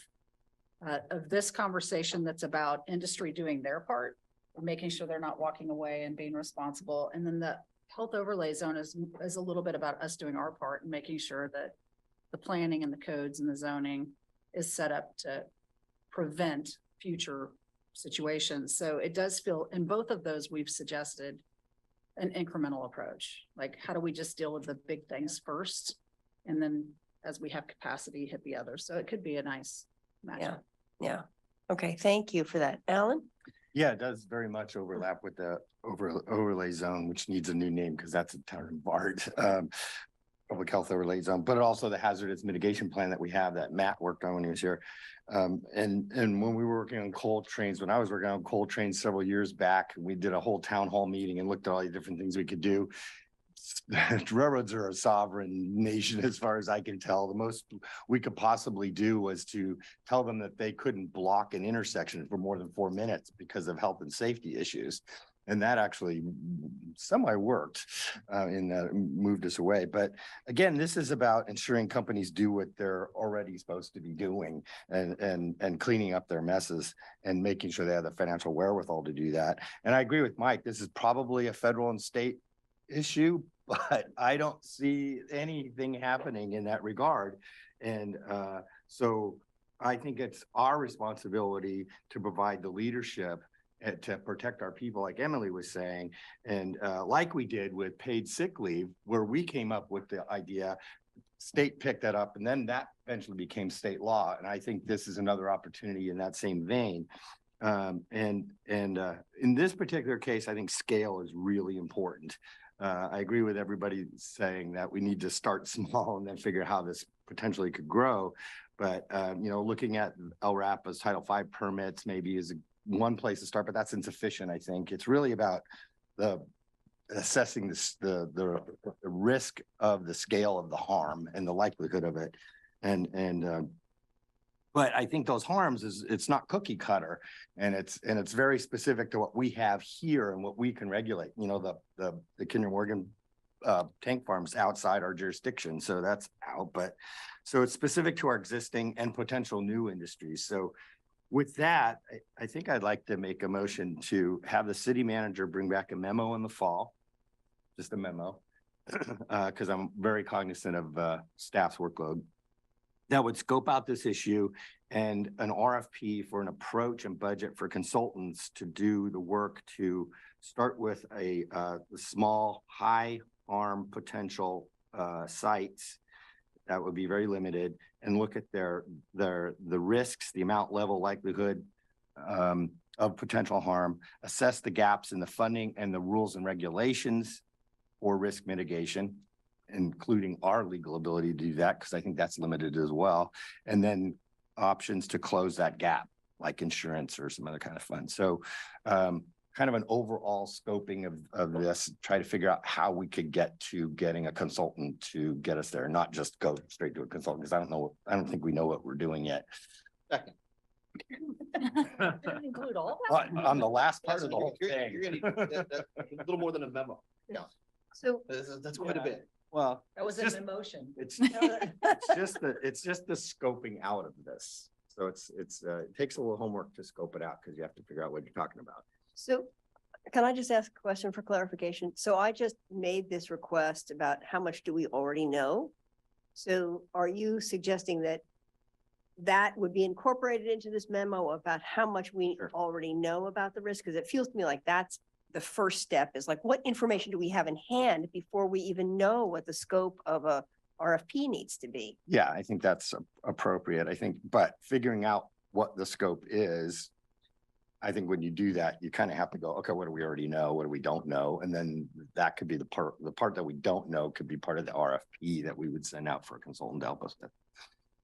this conversation that's about industry doing their part, making sure they're not walking away and being responsible. And then the health overlay zone is a little bit about us doing our part and making sure that the planning and the codes and the zoning is set up to prevent future situations. So it does feel, in both of those, we've suggested an incremental approach. Like, how do we just deal with the big things first? And then as we have capacity, hit the others. So it could be a nice matchup. Yeah. Okay. Thank you for that. Alan? Yeah, it does very much overlap with the overlay zone, which needs a new name because that's a term of art. Public health overlay zone, but also the hazardous mitigation plan that we have that Matt worked on when he was here. And when we were working on coal trains, when I was working on coal trains several years back, we did a whole town hall meeting and looked at all the different things we could do. Railroads are a sovereign nation, as far as I can tell. The most we could possibly do was to tell them that they couldn't block an intersection for more than 4 minutes because of health and safety issues. And that actually semi worked in that moved us away. But again, this is about ensuring companies do what they're already supposed to be doing and cleaning up their messes and making sure they have the financial wherewithal to do that. And I agree with Mike, this is probably a federal and state issue, but I don't see anything happening in that regard. And so I think it's our responsibility to provide the leadership to protect our people, like Emily was saying, and like we did with paid sick leave, where we came up with the idea, state picked that up, and then that eventually became state law. And I think this is another opportunity in that same vein. In this particular case, I think scale is really important. I agree with everybody saying that we need to start small and then figure out how this potentially could grow. But looking at LRAP as Title V permits maybe is one place to start, but that's insufficient. I think it's really about assessing the risk of the scale of the harm and the likelihood of it. But I think those harms it's not cookie cutter, and it's very specific to what we have here and what we can regulate. The Kinder Morgan tank farms outside our jurisdiction, so that's out. But so it's specific to our existing and potential new industries. So with that, I think I'd like to make a motion to have the city manager bring back a memo in the fall, just a memo, because I'm very cognizant of staff's workload. that would scope out this issue and an RFP for an approach and budget for consultants to do the work to start with a small, high harm potential sites that would be very limited and look at the risks, the amount, level, likelihood of potential harm, assess the gaps in the funding and the rules and regulations for risk mitigation, including our legal ability to do that, because I think that's limited as well. And then options to close that gap, like insurance or some other kind of fund. So kind of an overall scoping of this, try to figure out how we could get to getting a consultant to get us there, not just go straight to a consultant, because I don't think we know what we're doing yet. Second. Include all that? On the last part of the whole You're thing. gonna, that's a little more than a memo. So That's quite a bit. Well, That was it's an emotion. it's just the scoping out of this. So it takes a little homework to scope it out because you have to figure out what you're talking about. So can I just ask a question for clarification? So I just made this request about how much do we already know? So are you suggesting that that would be incorporated into this memo about how much we already know about the risk? Because it feels to me like that's the first step, is like, what information do we have in hand before we even know what the scope of a RFP needs to be? Yeah, I think that's appropriate. I think, but figuring out what the scope is, I think when you do that, you kind of have to go, okay, what do we already know? What do we don't know? And then that could be the part that we don't know could be part of the RFP that we would send out for a consultant to help us with.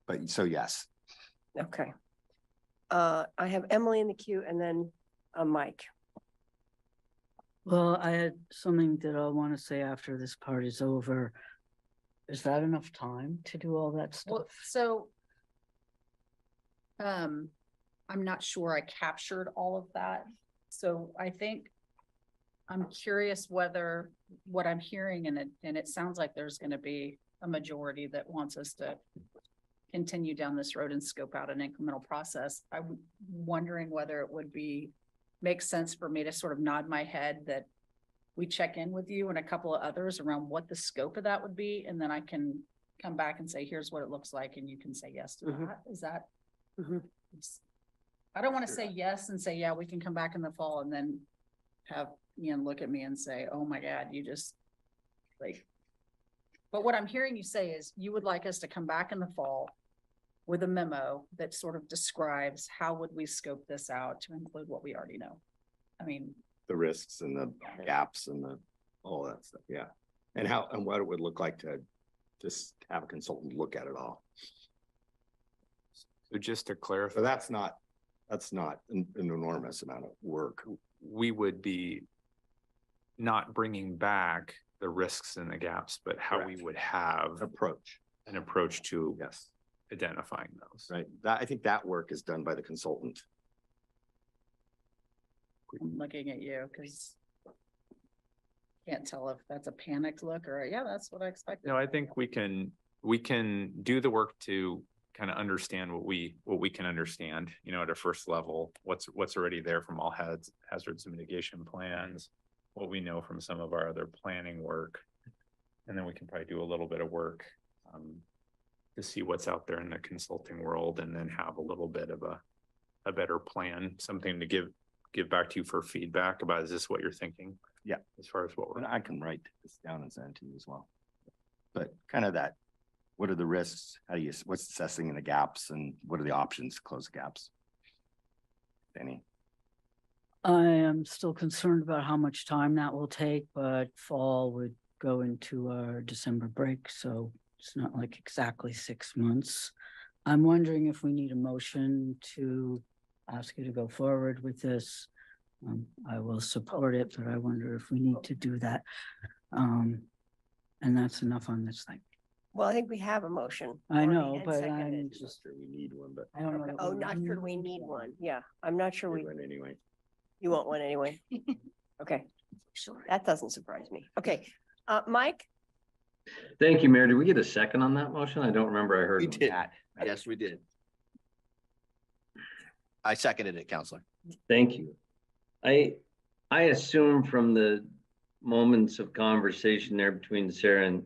But so, yes. Okay. I have Emily in the queue and then Mike. Well, I had something that I want to say after this part is over. Is that enough time to do all that stuff? Well, so I'm not sure I captured all of that. So I think I'm curious whether what I'm hearing, and it sounds like there's going to be a majority that wants us to continue down this road and scope out an incremental process. I'm wondering whether it would make sense for me to sort of nod my head that we check in with you and a couple of others around what the scope of that would be. And then I can come back and say, here's what it looks like. And you can say yes to that. Is that? I don't want to say yes and say, yeah, we can come back in the fall and then have Ian look at me and say, oh my God, you just like, but what I'm hearing you say is you would like us to come back in the fall with a memo that sort of describes how would we scope this out to include what we already know. I mean, The risks and the gaps and all that stuff. Yeah. And what it would look like to just have a consultant look at it all. So just to clarify. So that's not an enormous amount of work. We would be not bringing back the risks and the gaps, but how we would have an approach to Yes. identifying those. Right. I think that work is done by the consultant. I'm looking at you because can't tell if that's a panicked look or, yeah, that's what I expected. No, I think we can do the work to kind of understand what we can understand, at a first level, what's already there from all hazards mitigation plans, what we know from some of our other planning work. And then we can probably do a little bit of work to see what's out there in the consulting world, and then have a little bit of a better plan, something to give back to you for feedback about, is this what you're thinking? Yeah. As far as what And we're, I can write this down and send it to you as well. But kind of that, what are the risks? What's assessing in the gaps, and what are the options to close the gaps? Any? I am still concerned about how much time that will take, but fall would go into our December break, so it's not like exactly 6 months. I'm wondering if we need a motion to ask you to go forward with this. I will support it, but I wonder if we need to do that. And that's enough on this thing. Well, I think we have a motion. I already know, and but seconded. I'm Not just, sure we need one, but I don't know. that Oh, not sure we need one. Yeah, I'm not sure we we, went anyway. you want one anyway. Okay, Sure. that doesn't surprise me. Okay, Mike? Thank you, Mayor. Did we get a second on that motion? I don't remember. I heard. We one. did. Yes, we did. I seconded it, Counselor. Thank you. I assume from the moments of conversation there between Sarah and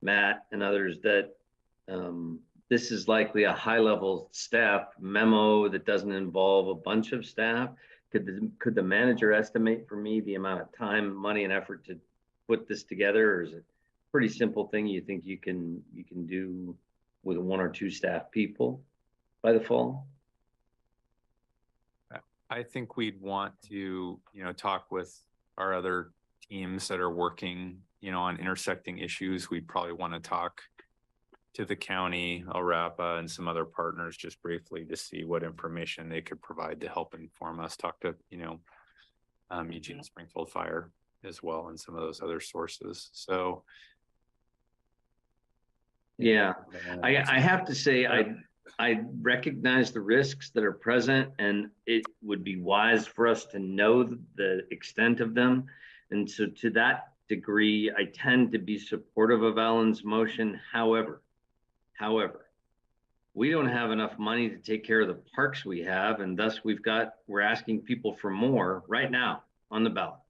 Matt and others that this is likely a high-level staff memo that doesn't involve a bunch of staff. Could the manager estimate for me the amount of time, money, and effort to put this together, or is it a pretty simple thing you think you can do with 1 or 2 staff people by the fall? I think we'd want to, talk with our other teams that are working, on intersecting issues. We'd probably want to talk to the county, LRAPA, and some other partners just briefly to see what information they could provide to help inform us. Talk to, Eugene Springfield Fire as well, and some of those other sources. So. Yeah, I have to say, I recognize the risks that are present, and it would be wise for us to know the extent of them. And so to that degree, I tend to be supportive of Alan's motion. However, we don't have enough money to take care of the parks we have, and thus we're asking people for more right now on the ballot.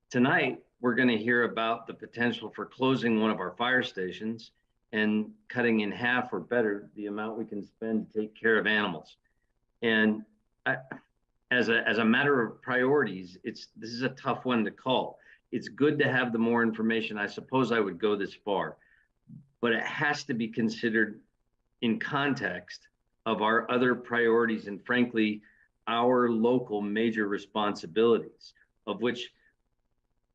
Tonight, we're going to hear about the potential for closing one of our fire stations and cutting in half or better the amount we can spend to take care of animals. And as a matter of priorities, this is a tough one to call. It's good to have the more information. I suppose I would go this far, but it has to be considered in context of our other priorities and, frankly, our local major responsibilities, of which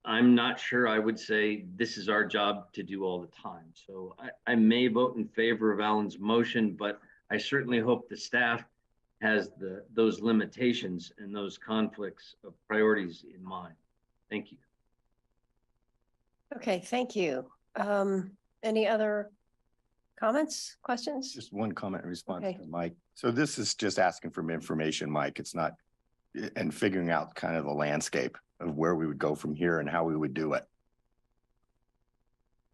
I'm not sure I would say this is our job to do all the time. So I may vote in favor of Alan's motion, but I certainly hope the staff has those limitations and those conflicts of priorities in mind. Thank you. Okay, thank you. Any other comments, questions? Just one comment in response Okay. to Mike. So this is just asking for information, Mike. It's not, and figuring out kind of the landscape of where we would go from here and how we would do it.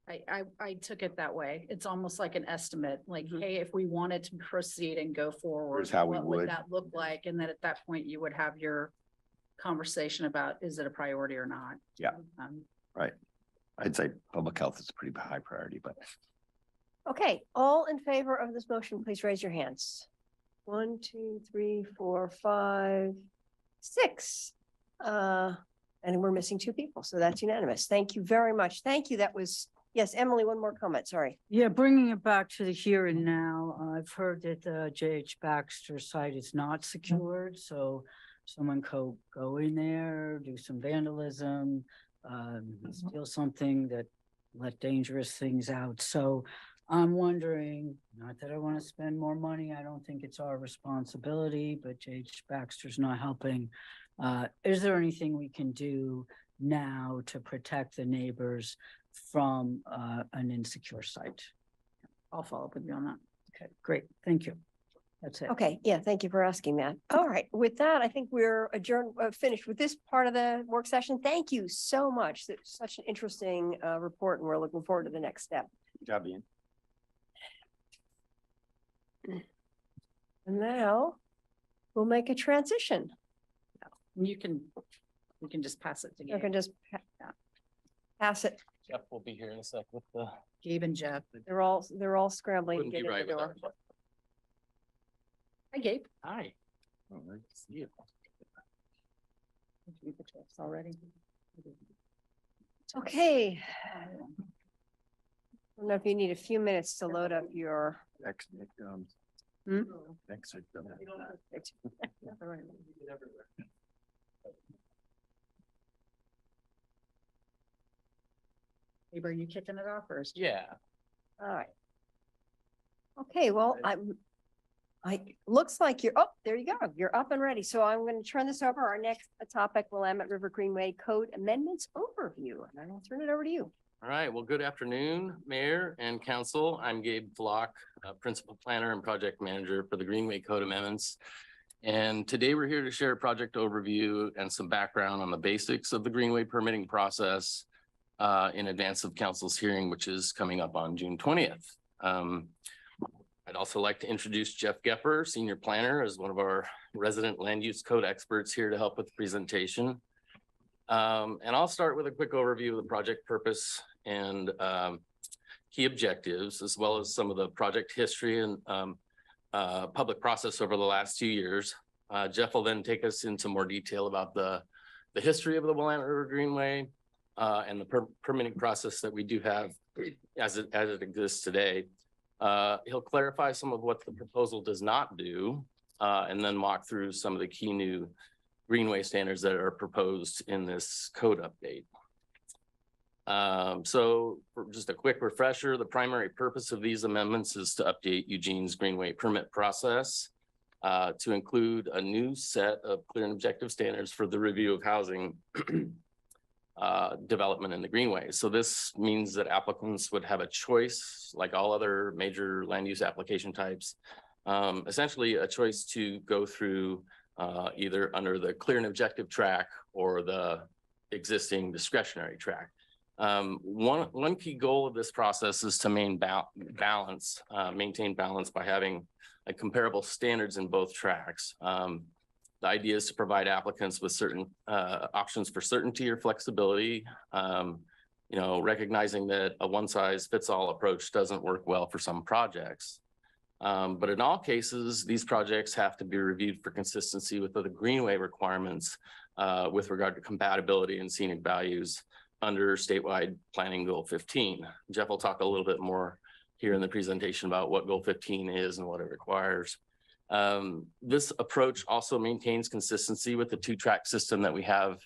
I took it that way. It's almost like an estimate, like, hey, if we wanted to proceed and go forward, Here's how we what would. would that look like? And then at that point, you would have your conversation about, is it a priority or not? Yeah. Right. I'd say public health is a pretty high priority, but. Okay, all in favor of this motion, please raise your hands. 1, 2, 3, 4, 5, 6. And we're missing 2 people, so that's unanimous. Thank you very much. Thank you. That was, yes, Emily, one more comment, sorry. Yeah, bringing it back to the here and now, I've heard that the J.H. Baxter site is not secured, so someone could go in there, do some vandalism, steal something that let dangerous things out. So I'm wondering, not that I want to spend more money, I don't think it's our responsibility, but J.H. Baxter's not helping. Is there anything we can do now to protect the neighbors from an insecure site? I'll follow up with you on that. Okay, great. Thank you. That's it. Okay, yeah, thank you for asking that. All right, with that, I think we're adjourned, finished with this part of the work session. Thank you so much. It's such an interesting report, and we're looking forward to the next step. Good job, Ian. And now we'll make a transition. We can just pass it to You Gabe. can just pass it. Jeff will be here in a sec with the. Gabe and Jeff. They're all scrambling to Wouldn't get be in right the without door. Jeff. Hi, Gabe. Hi. Oh, nice to see you. Did you meet the Jeffs already? Okay. I don't know if you need a few minutes to load up your. Next, Hmm? next. Gabe, are you kicking it off first? Yeah. All right. Okay, well, looks like oh, there you go. You're up and ready. So I'm going to turn this over. Our next topic, Willamette River Greenway Code Amendments Overview. And I'll turn it over to you. All right. Well, good afternoon, Mayor and Council. I'm Gabe Flock, Principal Planner and Project Manager for the Greenway Code Amendments. And today we're here to share a project overview and some background on the basics of the Greenway permitting process in advance of Council's hearing, which is coming up on June 20th. I'd also like to introduce Jeff Gepper, Senior Planner, as one of our resident land use code experts here to help with the presentation. And I'll start with a quick overview of the project purpose and key objectives, as well as some of the project history and public process over the last 2 years. Jeff will then take us into more detail about the history of the Willamette River Greenway and the permitting process that we do have as it exists today. He'll clarify some of what the proposal does not do, and then walk through some of the key new greenway standards that are proposed in this code update. So for just a quick refresher, the primary purpose of these amendments is to update Eugene's greenway permit process to include a new set of clear and objective standards for the review of housing development in the greenway. So this means that applicants would have a choice, like all other major land use application types, essentially a choice to go through either under the clear and objective track or the existing discretionary track. One key goal of this process is to maintain balance by having comparable standards in both tracks. The idea is to provide applicants with certain options for certainty or flexibility, recognizing that a one-size-fits-all approach doesn't work well for some projects. But in all cases, these projects have to be reviewed for consistency with the greenway requirements with regard to compatibility and scenic values under statewide planning goal 15. Jeff will talk a little bit more here in the presentation about what goal 15 is and what it requires. This approach also maintains consistency with the two-track system that we have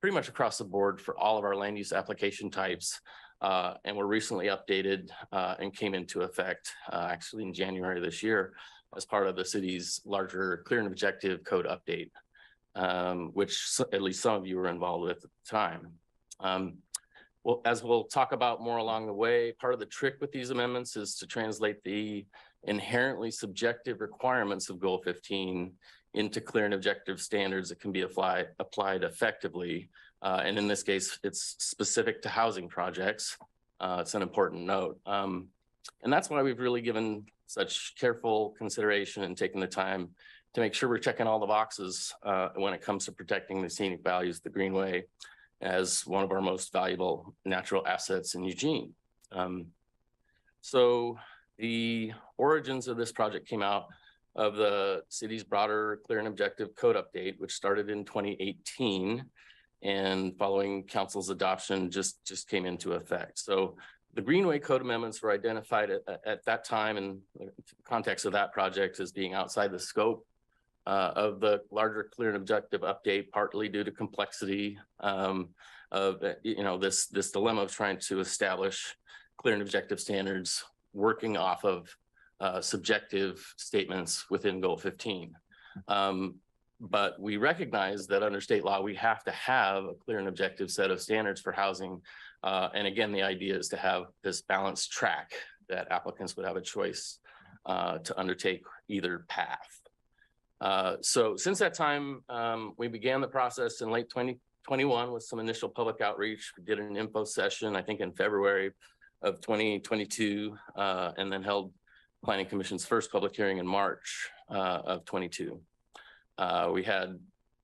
pretty much across the board for all of our land use application types, and were recently updated and came into effect actually in January this year as part of the city's larger clear and objective code update, which at least some of you were involved with at the time. Well, as we'll talk about more along the way, part of the trick with these amendments is to translate the inherently subjective requirements of goal 15 into clear and objective standards that can be applied effectively. And in this case, it's specific to housing projects. It's an important note. And that's why we've really given such careful consideration and taken the time to make sure we're checking all the boxes when it comes to protecting the scenic values of the Greenway as one of our most valuable natural assets in Eugene. So the origins of this project came out of the city's broader clear and objective code update, which started in 2018 and following council's adoption just came into effect. So the Greenway Code amendments were identified at that time in the context of that project as being outside the scope of the larger clear and objective update, partly due to complexity of this dilemma of trying to establish clear and objective standards working off of subjective statements within goal 15. But we recognize that under state law, we have to have a clear and objective set of standards for housing. And again, the idea is to have this balanced track that applicants would have a choice to undertake either path. So since that time, we began the process in late 2021 with some initial public outreach. We did an info session, I think in February of 2022, and then held Planning Commission's first public hearing in March of 22. We had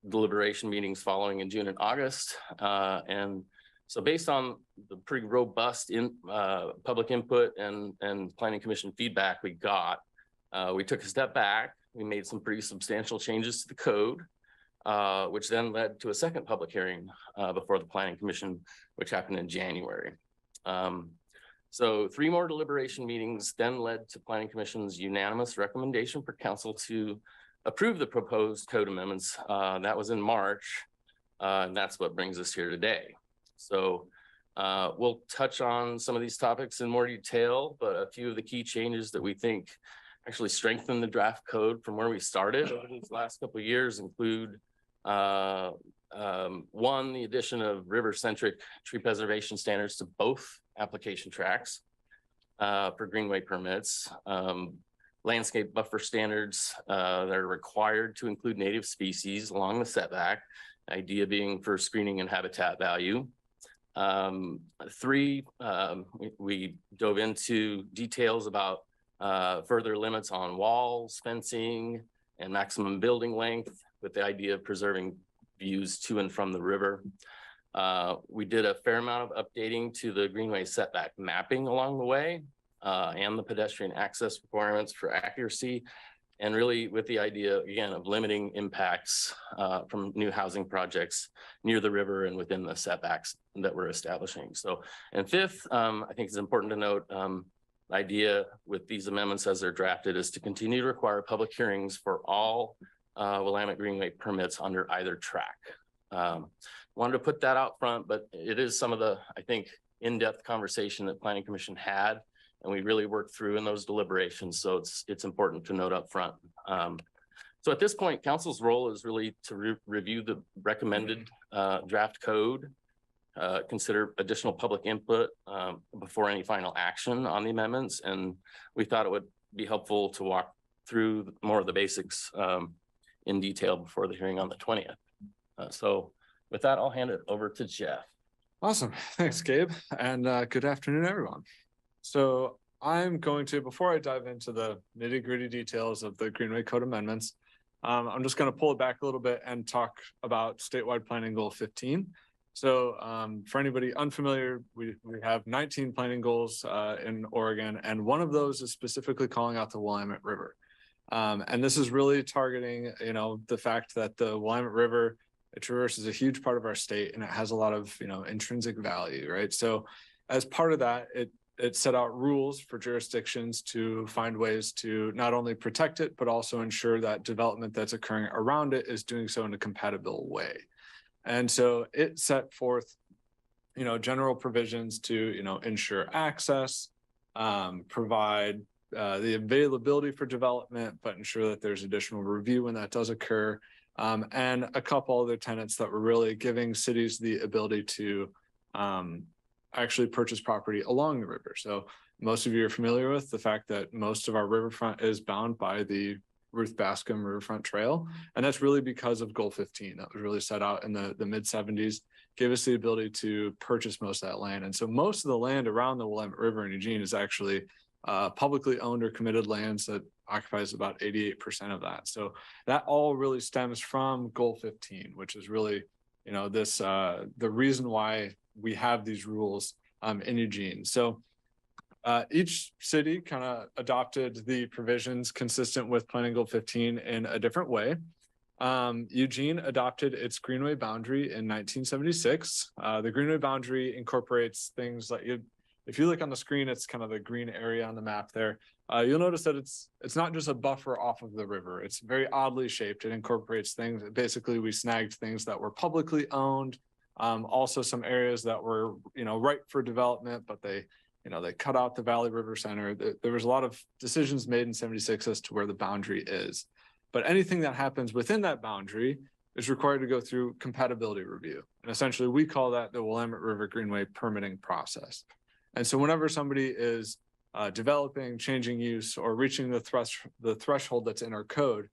deliberation meetings following in June and August. And so based on the pretty robust public input and Planning Commission feedback we got, we took a step back. We made some pretty substantial changes to the code, which then led to a second public hearing before the Planning Commission, which happened in January. So 3 more deliberation meetings then led to Planning Commission's unanimous recommendation for council to approve the proposed code amendments. That was in March, and that's what brings us here today. So we'll touch on some of these topics in more detail, but a few of the key changes that we think actually strengthen the draft code from where we started over these last couple of years include one, the addition of river-centric tree preservation standards to both application tracks for greenway permits, landscape buffer standards that are required to include native species along the setback, idea being for screening and habitat value. 3, we dove into details about further limits on walls, fencing, and maximum building length with the idea of preserving views to and from the river. We did a fair amount of updating to the greenway setback mapping along the way, and the pedestrian access requirements for accuracy. And really with the idea, again, of limiting impacts from new housing projects near the river and within the setbacks that we're establishing. So, and fifth, I think it's important to note, the idea with these amendments as they're drafted is to continue to require public hearings for all Willamette Greenway permits under either track. Wanted to put that out front, but it is some of the, I think, in-depth conversation that Planning Commission had, and we really worked through in those deliberations. So it's important to note up front. So at this point, council's role is really to review the recommended draft code, consider additional public input before any final action on the amendments. And we thought it would be helpful to walk through more of the basics in detail before the hearing on the 20th. So with that, I'll hand it over to Jeff. Awesome. Thanks, Gabe. And good afternoon, everyone. So I'm going to, before I dive into the nitty gritty details of the Greenway Code amendments, I'm just going to pull it back a little bit and talk about statewide planning goal 15. So for anybody unfamiliar, we have 19 planning goals in Oregon, and one of those is specifically calling out the Willamette River. And this is really targeting, the fact that the Willamette River, it traverses a huge part of our state, and it has a lot of, intrinsic value, right? So as part of that, it set out rules for jurisdictions to find ways to not only protect it, but also ensure that development that's occurring around it is doing so in a compatible way. And so it set forth, general provisions to, ensure access, provide the availability for development, but ensure that there's additional review when that does occur. And a couple other tenets that were really giving cities the ability to actually purchase property along the river. So most of you are familiar with the fact that most of our riverfront is bound by the Ruth Bascom Riverfront Trail. And that's really because of Goal 15 that was really set out in the mid 70s, gave us the ability to purchase most of that land. And so most of the land around the Willamette River in Eugene is actually publicly owned or committed lands that occupies about 88% of that. So that all really stems from Goal 15, which is really, the reason why we have these rules in Eugene. So each city kind of adopted the provisions consistent with Planning Goal 15 in a different way. Eugene adopted its Greenway boundary in 1976. The Greenway boundary incorporates things like, if you look on the screen, it's kind of the green area on the map there. You'll notice that it's not just a buffer off of the river. It's very oddly shaped. It incorporates things. Basically, we snagged things that were publicly owned. Also some areas that were, ripe for development, but they cut out the Valley River Center. There was a lot of decisions made in 76 as to where the boundary is. But anything that happens within that boundary is required to go through compatibility review. And essentially, we call that the Willamette River Greenway permitting process. And so whenever somebody is developing, changing use, or reaching the threshold that's in our code,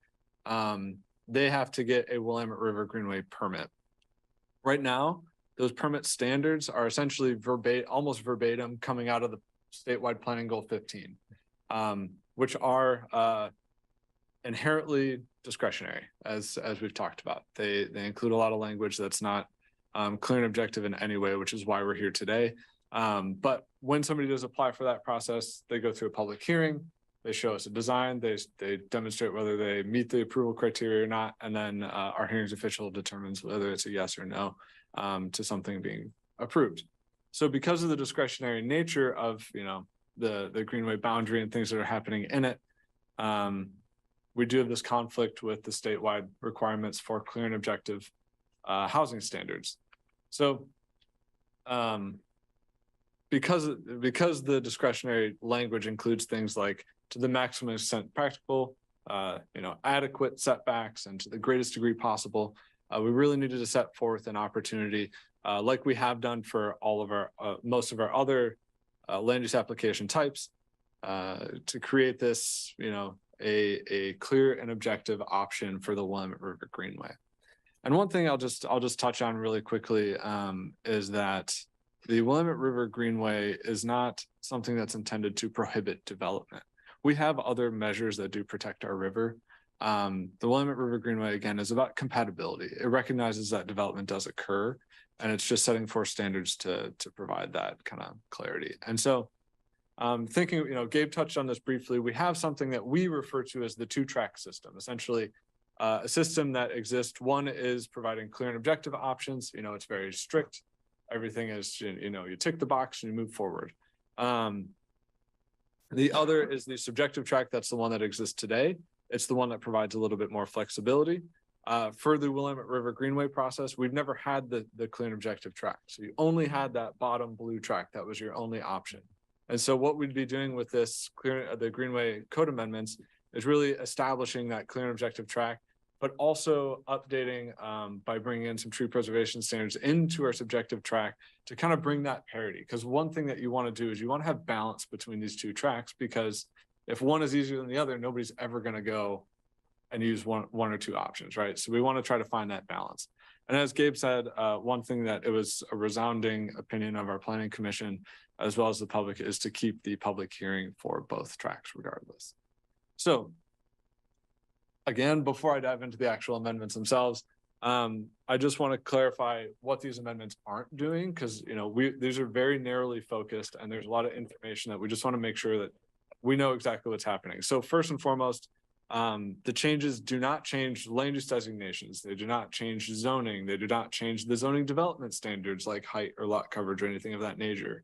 they have to get a Willamette River Greenway permit. Right now, those permit standards are essentially almost verbatim coming out of the statewide planning goal 15, which are inherently discretionary, as we've talked about. They include a lot of language that's not clear and objective in any way, which is why we're here today. But when somebody does apply for that process, they go through a public hearing, they show us a design, they demonstrate whether they meet the approval criteria or not, and then our hearings official determines whether it's a yes or no to something being approved. So because of the discretionary nature of the Greenway boundary and things that are happening in it, we do have this conflict with the statewide requirements for clear and objective housing standards. So because the discretionary language includes things like to the maximum extent practical, adequate setbacks, and to the greatest degree possible, we really needed to set forth an opportunity, like we have done for all of our most of our other land use application types, to create this, a clear and objective option for the Willamette River Greenway. And one thing I'll just touch on really quickly is that the Willamette River Greenway is not something that's intended to prohibit development. We have other measures that do protect our river, The Willamette River Greenway, again, is about compatibility. It recognizes that development does occur, and it's just setting forth standards to provide that kind of clarity. And so thinking, Gabe touched on this briefly, we have something that we refer to as the two-track system, essentially a system that exists. One is providing clear and objective options. It's very strict. Everything is, you tick the box and you move forward. The other is the subjective track. That's the one that exists today. It's the one that provides a little bit more flexibility. For the Willamette River Greenway process, we've never had the clear and objective track. So you only had that bottom blue track. That was your only option. And so what we'd be doing with this the Greenway Code amendments is really establishing that clear and objective track, but also updating by bringing in some tree preservation standards into our subjective track to kind of bring that parity. Because one thing that you want to do is you want to have balance between these two tracks, because if one is easier than the other, nobody's ever going to go and use one or two options, right? So we want to try to find that balance. And as Gabe said, one thing that it was a resounding opinion of our planning commission, as well as the public, is to keep the public hearing for both tracks regardless. So again, before I dive into the actual amendments themselves, I just want to clarify what these amendments aren't doing, because these are very narrowly focused and there's a lot of information that we just want to make sure that we know exactly what's happening. So first and foremost, the changes do not change land use designations. They do not change zoning. They do not change the zoning development standards like height or lot coverage or anything of that nature.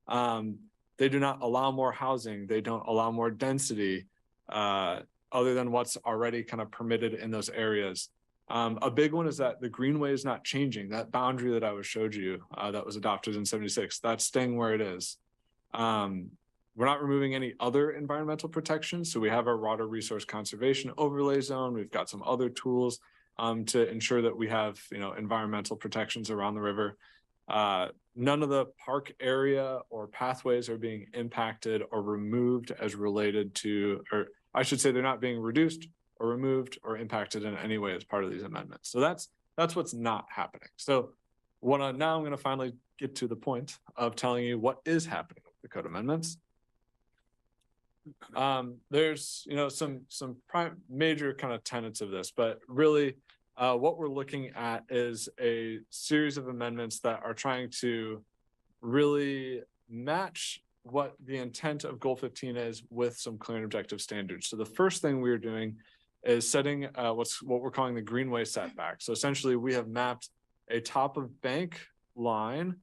They do not allow more housing. They don't allow more density other than what's already kind of permitted in those areas. A big one is that the Greenway is not changing. That boundary that I showed you that was adopted in 76, that's staying where it is. We're not removing any other environmental protections. So we have our water resource conservation overlay zone. We've got some other tools to ensure that we have, environmental protections around the river. None of the park area or pathways are being impacted or removed as related to, or I should say they're not being reduced or removed or impacted in any way as part of these amendments. So that's what's not happening. So now I'm going to finally get to the point of telling you what is happening with the code amendments. There's some major kind of tenets of this, but really what we're looking at is a series of amendments that are trying to really match what the intent of Goal 15 is with some clear and objective standards. So the first thing we're doing is setting what we're calling the Greenway setback. So essentially we have mapped a top of bank line,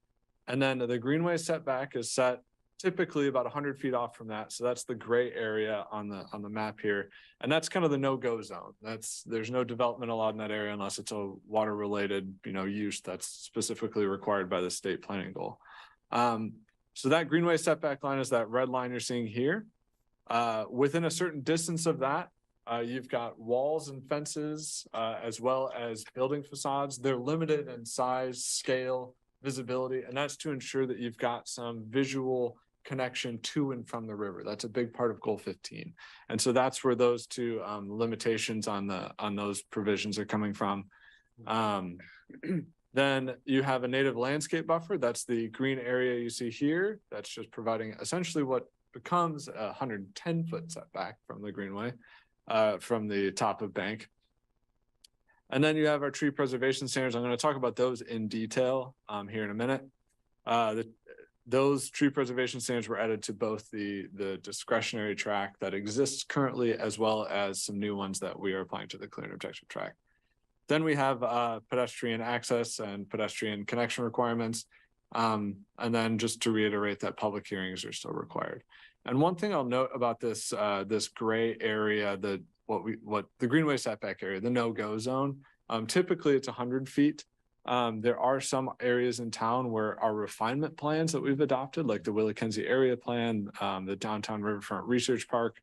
and then the Greenway setback is set typically about 100 feet off from that. So that's the gray area on the map here. And that's kind of the no-go zone. There's no development allowed in that area unless it's a water related, use that's specifically required by the state planning goal. So that Greenway setback line is that red line you're seeing here. Within a certain distance of that, you've got walls and fences, as well as building facades. They're limited in size, scale, visibility, and that's to ensure that you've got some visual connection to and from the river. That's a big part of Goal 15. And so that's where those two limitations on those provisions are coming from. Then you have a native landscape buffer. That's the green area you see here. That's just providing essentially what becomes a 110-foot setback from the Greenway, from the top of bank. And then you have our tree preservation standards. I'm going to talk about those in detail here in a minute. Those tree preservation standards were added to both the discretionary track that exists currently, as well as some new ones that we are applying to the clear and objective track. Then we have pedestrian access and pedestrian connection requirements. And then just to reiterate that public hearings are still required. And one thing I'll note about this this gray area, what the Greenway setback area, the no-go zone, typically it's 100 feet. There are some areas in town where our refinement plans that we've adopted, like the Willackenzie area plan, the downtown Riverfront Research Park,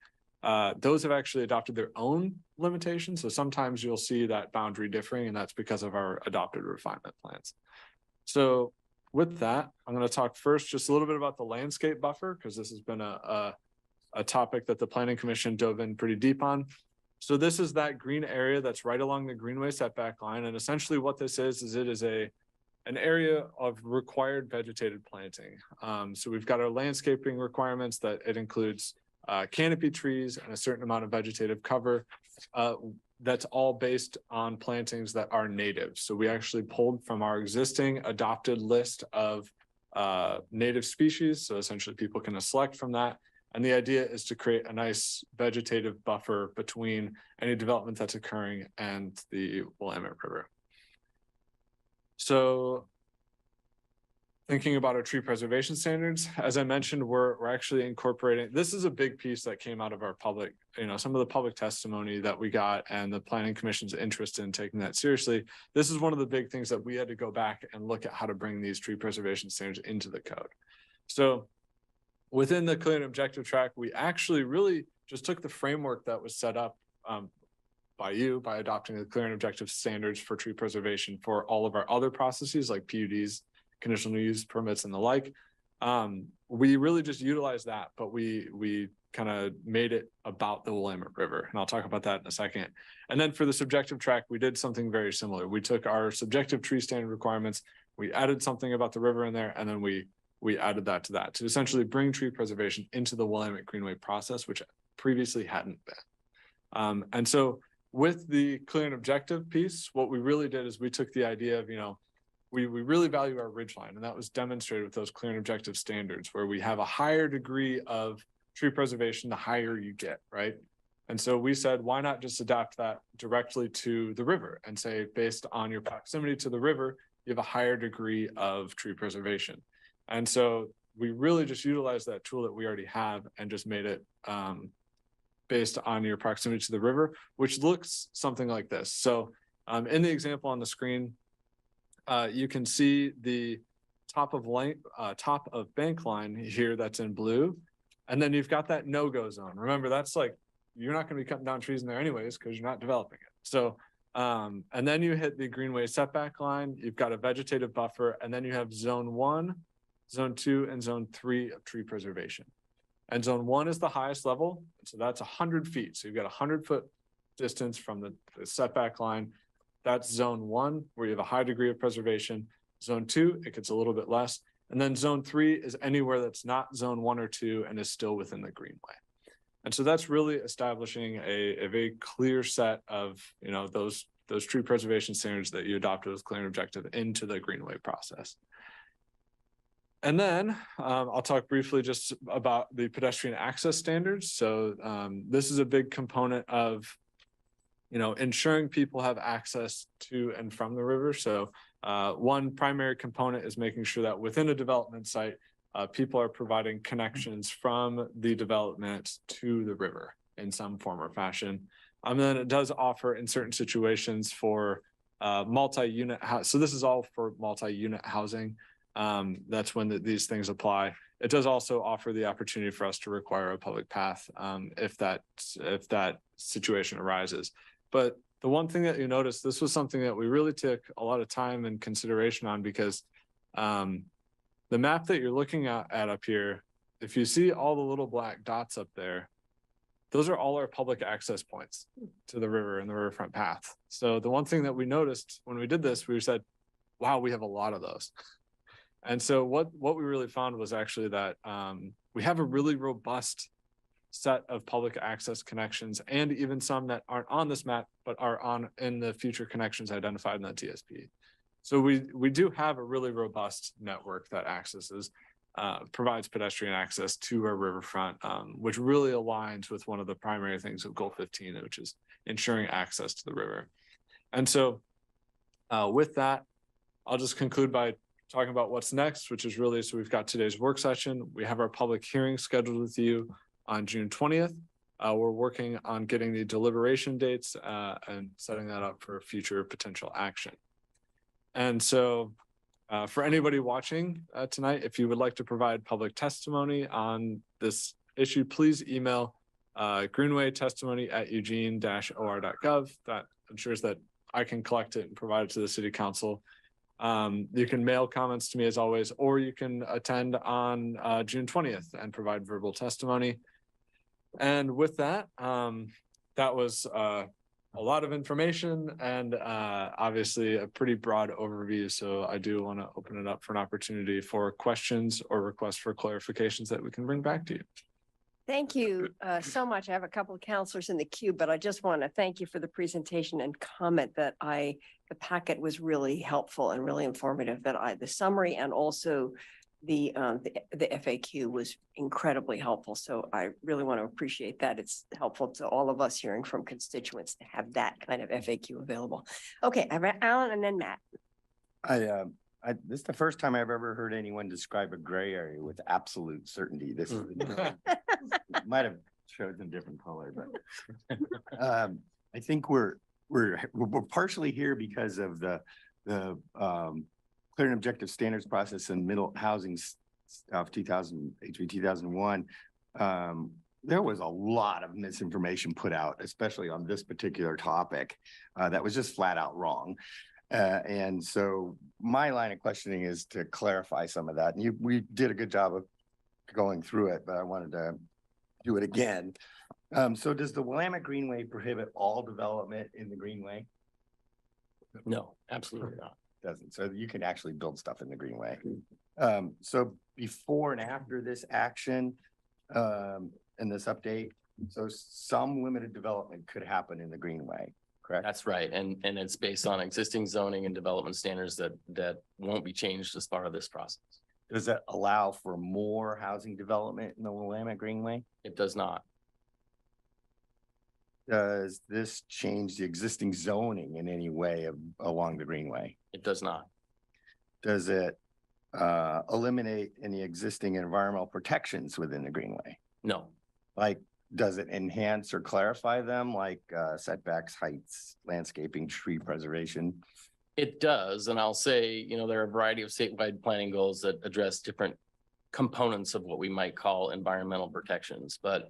those have actually adopted their own limitations. So sometimes you'll see that boundary differing, and that's because of our adopted refinement plans. So with that, I'm going to talk first just a little bit about the landscape buffer, because this has been a topic that the Planning Commission dove in pretty deep on. So this is that green area that's right along the Greenway setback line. And essentially what this is it is an area of required vegetated planting. So we've got our landscaping requirements that it includes canopy trees and a certain amount of vegetative cover. That's all based on plantings that are native. So we actually pulled from our existing adopted list of native species. So essentially people can select from that. And the idea is to create a nice vegetative buffer between any development that's occurring and the Willamette River. So thinking about our tree preservation standards, as I mentioned, we're actually incorporating, this is a big piece that came out of our public, some of the public testimony that we got and the planning commission's interest in taking that seriously. This is one of the big things that we had to go back and look at how to bring these tree preservation standards into the code. So within the clear and objective track, we actually really just took the framework that was set up by adopting the clear and objective standards for tree preservation for all of our other processes like PUDs, conditional use permits and the like. We really just utilized that, but we kind of made it about the Willamette River. And I'll talk about that in a second. And then for the subjective track, we did something very similar. We took our subjective tree standard requirements, we added something about the river in there, and then we added that to essentially bring tree preservation into the Willamette Greenway process, which previously hadn't been. And so with the clear and objective piece, what we really did is we took the idea of, we really value our ridgeline, and that was demonstrated with those clear and objective standards where we have a higher degree of tree preservation the higher you get, right? And so we said, why not just adapt that directly to the river and say, based on your proximity to the river, you have a higher degree of tree preservation. And so we really just utilized that tool that we already have and just made it based on your proximity to the river, which looks something like this. So in the example on the screen, you can see the top of bank line here that's in blue. And then you've got that no-go zone. Remember, that's like, you're not going to be cutting down trees in there anyways, because you're not developing it. So, and then you hit the greenway setback line, you've got a vegetative buffer, and then you have zone 1, zone 2, and zone 3 of tree preservation. And zone 1 is the highest level. So that's 100 feet. So you've got 100-foot distance from the setback line. That's zone 1, where you have a high degree of preservation. Zone 2, it gets a little bit less. And then zone 3 is anywhere that's not zone 1 or 2 and is still within the greenway. And so that's really establishing a very clear set of, those tree preservation standards that you adopted as clear and objective into the greenway process. And then I'll talk briefly just about the pedestrian access standards. So this is a big component of ensuring people have access to and from the river. So one primary component is making sure that within a development site, people are providing connections from the development to the river in some form or fashion. And then it does offer in certain situations for multi-unit house. So this is all for multi-unit housing. That's when these things apply. It does also offer the opportunity for us to require a public path if that situation arises. But the one thing that you notice, this was something that we really took a lot of time and consideration on, because the map that you're looking at up here, if you see all the little black dots up there, those are all our public access points to the river and the riverfront path. So the one thing that we noticed when we did this, we said, wow, we have a lot of those. And so what we really found was actually that we have a really robust set of public access connections, and even some that aren't on this map, but are in the future connections identified in the TSP. So we do have a really robust network that provides pedestrian access to our riverfront, which really aligns with one of the primary things of Goal 15, which is ensuring access to the river. And so with that, I'll just conclude by talking about what's next, which is really, so we've got today's work session. We have our public hearing scheduled with you on June 20th. We're working on getting the deliberation dates and setting that up for future potential action. And so for anybody watching tonight, if you would like to provide public testimony on this issue, please email greenwaytestimony@eugene-or.gov. That ensures that I can collect it and provide it to the city council. You can mail comments to me as always, or you can attend on June 20th and provide verbal testimony. And with that, that was a lot of information and obviously a pretty broad overview. So I do want to open it up for an opportunity for questions or requests for clarifications that we can bring back to you. Thank you so much. I have a couple of counselors in the queue, but I just want to thank you for the presentation and comment that the packet was really helpful and really informative, the summary and also the FAQ was incredibly helpful. So I really want to appreciate that. It's helpful to all of us hearing from constituents to have that kind of FAQ available. Okay, I have Alan and then Matt. This is the first time I've ever heard anyone describe a gray area with absolute certainty. This is, might have chosen a different color, but I think we're partially here because of the clear and objective standards process and middle housing stuff, HB 2001. There was a lot of misinformation put out, especially on this particular topic, that was just flat out wrong. And so my line of questioning is to clarify some of that. And we did a good job of going through it, but I wanted to do it again. So does the Willamette Greenway prohibit all development in the Greenway? No, absolutely not. Doesn't. So you can actually build stuff in the Greenway. So before and after this action and this update, so some limited development could happen in the Greenway. Correct? That's right. And it's based on existing zoning and development standards that won't be changed as part of this process. Does that allow for more housing development in the Willamette Greenway? It does not. Does this change the existing zoning in any way along the Greenway? It does not. Does it eliminate any existing environmental protections within the Greenway? No. Like, does it enhance or clarify them, like setbacks, heights, landscaping, tree preservation? It does. And I'll say, there are a variety of statewide planning goals that address different components of what we might call environmental protections, but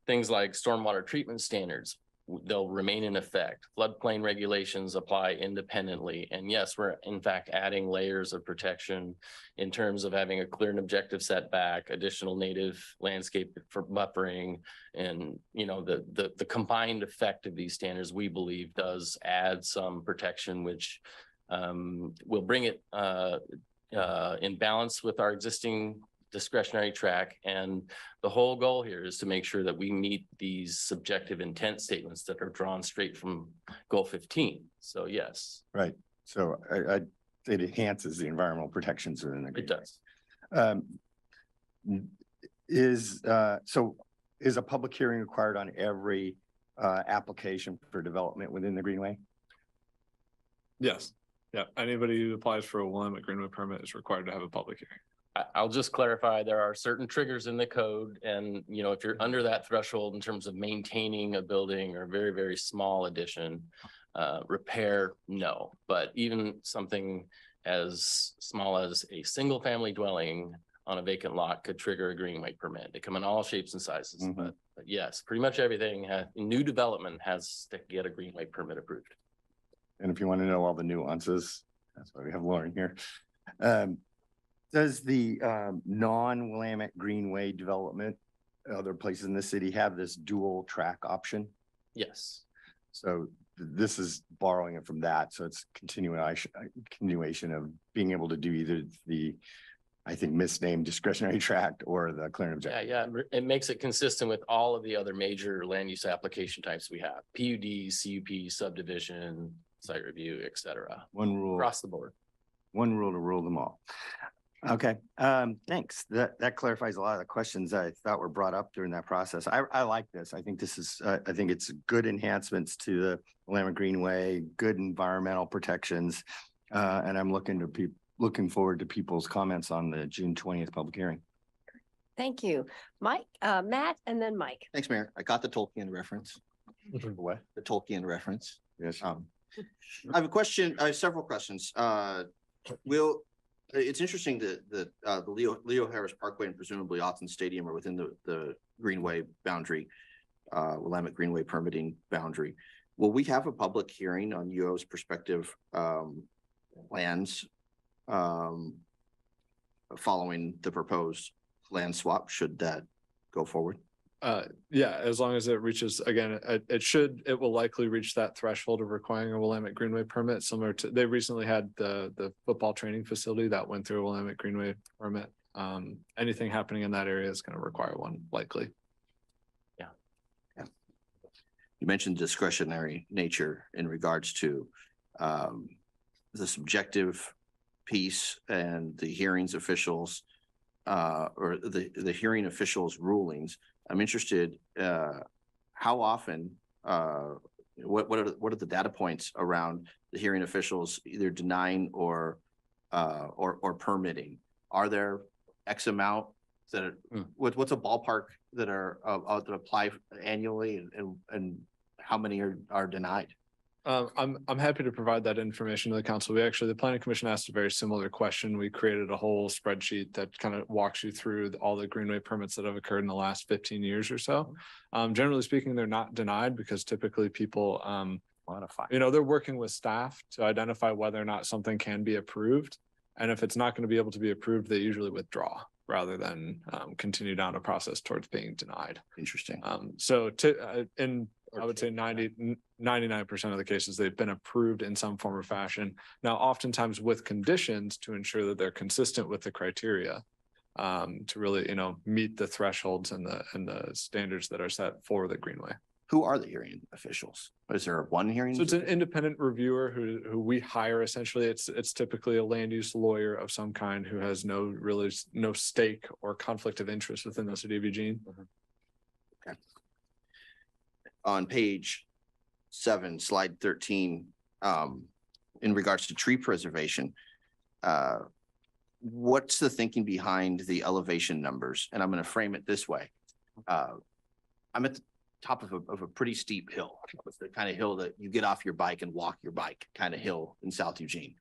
things like stormwater treatment standards, they'll remain in effect. Floodplain regulations apply independently. And yes, we're in fact adding layers of protection in terms of having a clear and objective setback, additional native landscape for buffering. And, the combined effect of these standards, we believe, does add some protection, which will bring it in balance with our existing discretionary track. And the whole goal here is to make sure that we meet these subjective intent statements that are drawn straight from goal 15. So yes. Right. So it enhances the environmental protections within the Greenway. It does. So is a public hearing required on every application for development within the Greenway? Yes. Yeah. Anybody who applies for a Willamette Greenway permit is required to have a public hearing. I'll just clarify, there are certain triggers in the code, and if you're under that threshold in terms of maintaining a building or a very, very small addition, repair, no. But even something as small as a single family dwelling on a vacant lot could trigger a Greenway permit. They come in all shapes and sizes, but yes, pretty much everything, new development has to get a Greenway permit approved. And if you want to know all the nuances, that's why we have Lauren here. Does the non-Willamette Greenway development, other places in the city, have this dual track option? Yes. So this is borrowing it from that. So it's continuation of being able to do either the, I think, misnamed discretionary tract or the clear and objective. Yeah. It makes it consistent with all of the other major land use application types we have: PUD, CUP, subdivision, site review, et cetera. One rule across the board. One rule to rule them all. Okay, thanks. That clarifies a lot of the questions I thought were brought up during that process. I like this. I think this is, I think it's good enhancements to the Willamette Greenway, good environmental protections. And I'm looking forward to people's comments on the June 20th public hearing. Thank you, Mike, Matt, and then Mike. Thanks, Mayor. I got the Tolkien reference. What? The Tolkien reference. Yes. I have a question. I have several questions. It's interesting that the Leo Harris Parkway and presumably Autzen Stadium are within the Greenway boundary, Willamette Greenway permitting boundary. Will we have a public hearing on UO's prospective plans following the proposed land swap, should that go forward? Yeah, as long as it reaches, again, it will likely reach that threshold of requiring a Willamette Greenway permit, similar to, they recently had the football training facility that went through a Willamette Greenway permit. Anything happening in that area is going to require one, likely. you mentioned discretionary nature in regards to the subjective piece and the hearings officials or the hearing officials' rulings. I'm interested, how often, what are the data points around the hearing officials either denying or permitting? Are there X amount that are, what's a ballpark that are that apply annually and how many are denied? I'm happy to provide that information to the council. The planning commission asked a very similar question. We created a whole spreadsheet that kind of walks you through all the greenway permits that have occurred in the last 15 years or so. Generally speaking, they're not denied because typically people, they're working with staff to identify whether or not something can be approved. And if it's not going to be able to be approved, they usually withdraw rather than continue down a process towards being denied. Interesting. I would say 99% of the cases, they've been approved in some form or fashion. Now, oftentimes with conditions to ensure that they're consistent with the criteria to really, meet the thresholds and the standards that are set for the greenway. Who are the hearing officials? Is there one hearing? So it's an independent reviewer who we hire essentially. It's typically a land use lawyer of some kind who has no stake or conflict of interest within the city of Eugene. Okay. On page 7, slide 13, in regards to tree preservation, what's the thinking behind the elevation numbers? And I'm going to frame it this way. I'm at the top of a pretty steep hill. It's the kind of hill that you get off your bike and walk your bike kind of hill in South Eugene.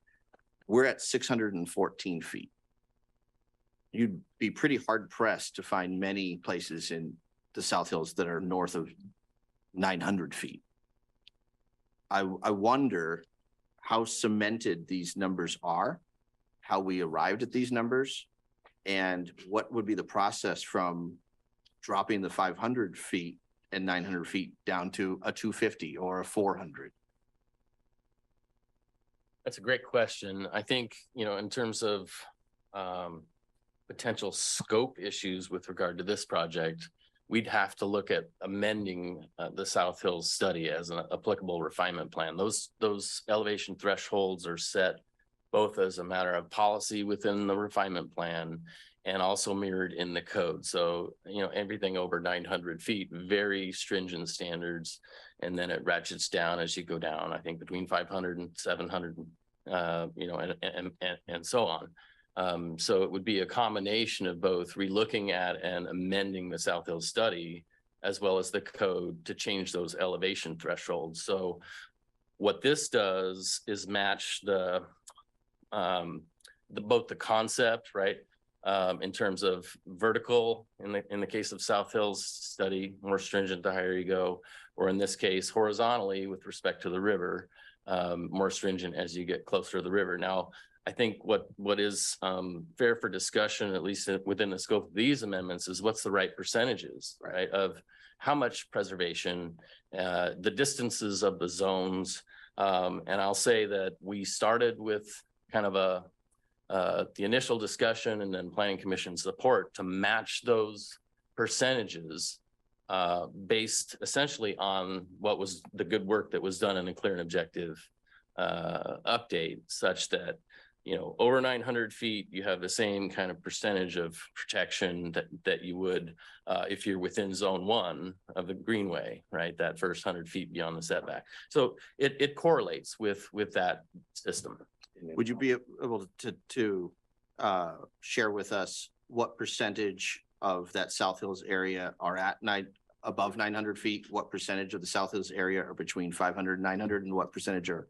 We're at 614 feet. You'd be pretty hard pressed to find many places in the South Hills that are north of 900 feet. I wonder how cemented these numbers are, how we arrived at these numbers, and what would be the process from dropping the 500 feet and 900 feet down to a 250 or a 400. That's a great question. I think, in terms of potential scope issues with regard to this project, we'd have to look at amending the South Hills study as an applicable refinement plan. Those elevation thresholds are set both as a matter of policy within the refinement plan and also mirrored in the code. So, everything over 900 feet, very stringent standards, and then it ratchets down as you go down, I think between 500 and 700, and so on. So it would be a combination of both relooking at and amending the South Hills study, as well as the code to change those elevation thresholds. So what this does is match both the concept, right? In terms of vertical, in the case of South Hills study, more stringent the higher you go, or in this case, horizontally with respect to the river, more stringent as you get closer to the river. Now, I think what is fair for discussion, at least within the scope of these amendments, is what's the right percentages, right? Of how much preservation, the distances of the zones. And I'll say that we started with kind of the initial discussion and then planning commission support to match those percentages based essentially on what was the good work that was done in a clear and objective update, such that, over 900 feet, you have the same kind of percentage of protection that you would if you're within zone 1 of the greenway, right? That first 100 feet beyond the setback. So it correlates with that system. Would you be able to share with us what percentage of that South Hills area are at above 900 feet? What percentage of the South Hills area are between 500 and 900, and what percentage are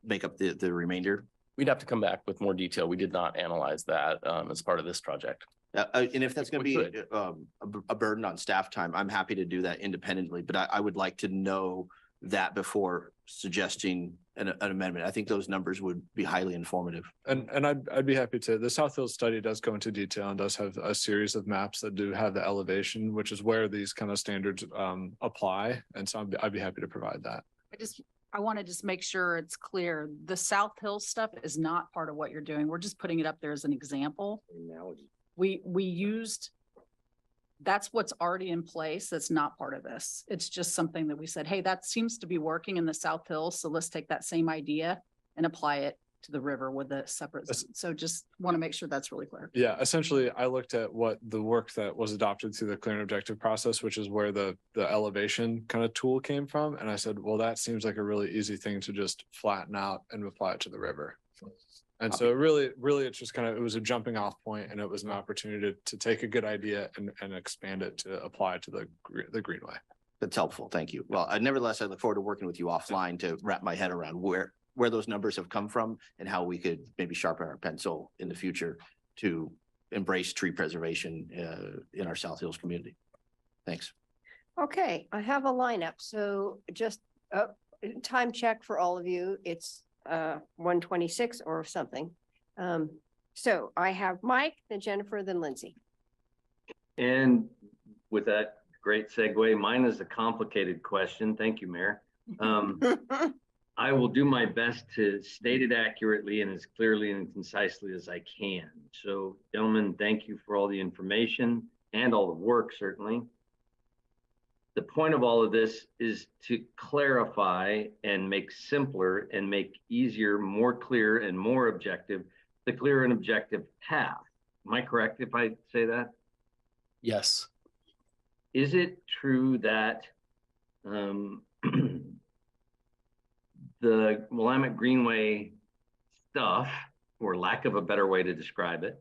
make up the remainder? We'd have to come back with more detail. We did not analyze that as part of this project. And if that's going to be a burden on staff time, I'm happy to do that independently, but I would like to know that before suggesting an amendment. I think those numbers would be highly informative. And I'd be happy to. The South Hills study does go into detail and does have a series of maps that do have the elevation, which is where these kind of standards apply. And so I'd be happy to provide that. I want to just make sure it's clear. The South Hills stuff is not part of what you're doing. We're just putting it up there as an example. We used that's what's already in place. That's not part of this. It's just something that we said, hey, that seems to be working in the South Hills. So let's take that same idea and apply it to the river with a separate zone. So just want to make sure that's really clear. Yeah, essentially, I looked at what the work that was adopted through the clear and objective process, which is where the elevation kind of tool came from. And I said, well, that seems like a really easy thing to just flatten out and apply it to the river. And so really, it's just kind of, it was a jumping off point, and it was an opportunity to take a good idea and expand it to apply it to the Greenway. That's helpful. Thank you. Well, nevertheless, I look forward to working with you offline to wrap my head around where those numbers have come from and how we could maybe sharpen our pencil in the future to embrace tree preservation in our South Hills community. Thanks. Okay, I have a lineup. So just a time check for all of you. It's 1:26 or something. So I have Mike, then Jennifer, then Lindsay. And with that great segue, mine is a complicated question. Thank you, Mayor. I will do my best to state it accurately and as clearly and concisely as I can. So, gentlemen, thank you for all the information and all the work, certainly. The point of all of this is to clarify and make simpler and make easier, more clear and more objective, the clear and objective path. Am I correct if I say that? Yes. Is it true that the Willamette Greenway stuff, or lack of a better way to describe it,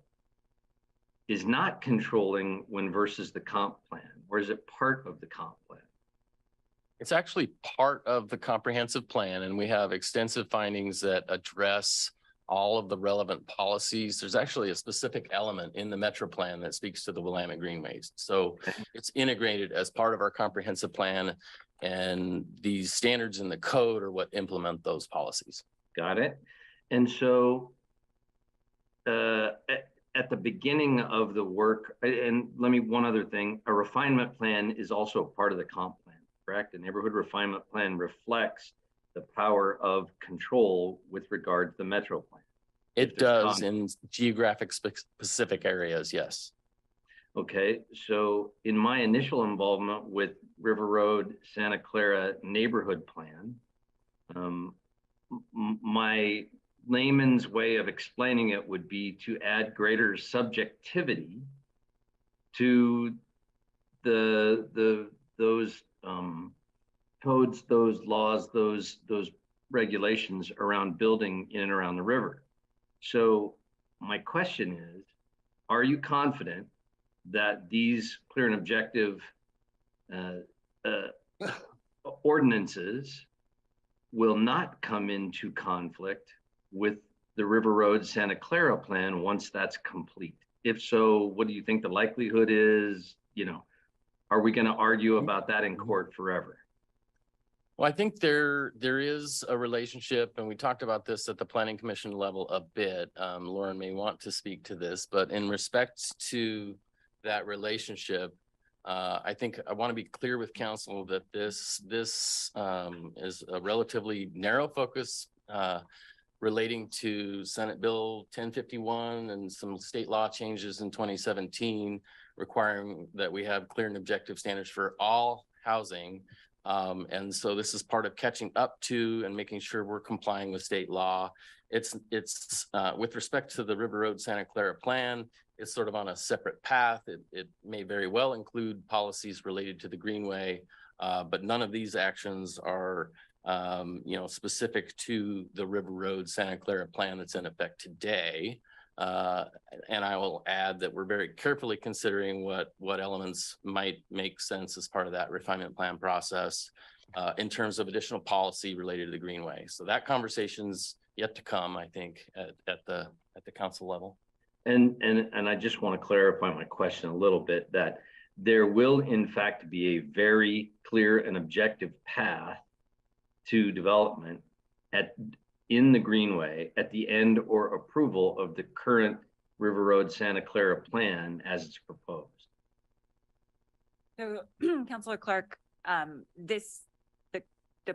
is not controlling when versus the comp plan, or is it part of the comp plan? It's actually part of the comprehensive plan, and we have extensive findings that address all of the relevant policies. There's actually a specific element in the Metro Plan that speaks to the Willamette Greenways. So it's integrated as part of our comprehensive plan, and these standards in the code are what implement those policies. Got it. And so at the beginning of the work, and one other thing, a refinement plan is also part of the comp plan, correct? The neighborhood refinement plan reflects the power of control with regard to the Metro Plan. It does in geographic specific areas, yes. Okay, so in my initial involvement with River Road Santa Clara neighborhood plan, my layman's way of explaining it would be to add greater subjectivity to those codes, those laws, those regulations around building in and around the river. So my question is, are you confident that these clear and objective ordinances will not come into conflict with the River Road Santa Clara plan once that's complete? If so, what do you think the likelihood is? Are we going to argue about that in court forever? Well, I think there is a relationship, and we talked about this at the Planning Commission level a bit. Lauren may want to speak to this, but in respect to that relationship, I think I want to be clear with council that this is a relatively narrow focus relating to Senate Bill 1051 and some state law changes in 2017 requiring that we have clear and objective standards for all housing. And so this is part of catching up to and making sure we're complying with state law. It's with respect to the River Road Santa Clara plan, it's sort of on a separate path. It may very well include policies related to the Greenway, but none of these actions are specific to the River Road Santa Clara plan that's in effect today. And I will add that we're very carefully considering what elements might make sense as part of that refinement plan process in terms of additional policy related to the Greenway. So that conversation's yet to come, I think, at the council level. And I just want to clarify my question a little bit, that there will in fact be a very clear and objective path to development in the Greenway at the end or approval of the current River Road Santa Clara plan as it's proposed. So Councilor Clark, the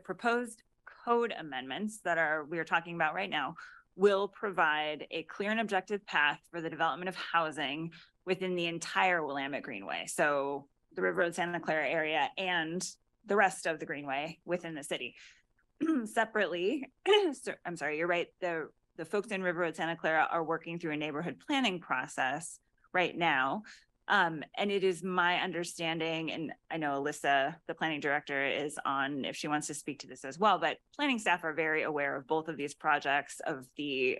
proposed code amendments that we are talking about right now will provide a clear and objective path for the development of housing within the entire Willamette Greenway. So the River Road Santa Clara area and the rest of the Greenway within the city. Separately, so, I'm sorry, you're right. The folks in River Road Santa Clara are working through a neighborhood planning process right now. And it is my understanding, and I know Alyssa, the planning director, is on if she wants to speak to this as well, but planning staff are very aware of both of these projects of the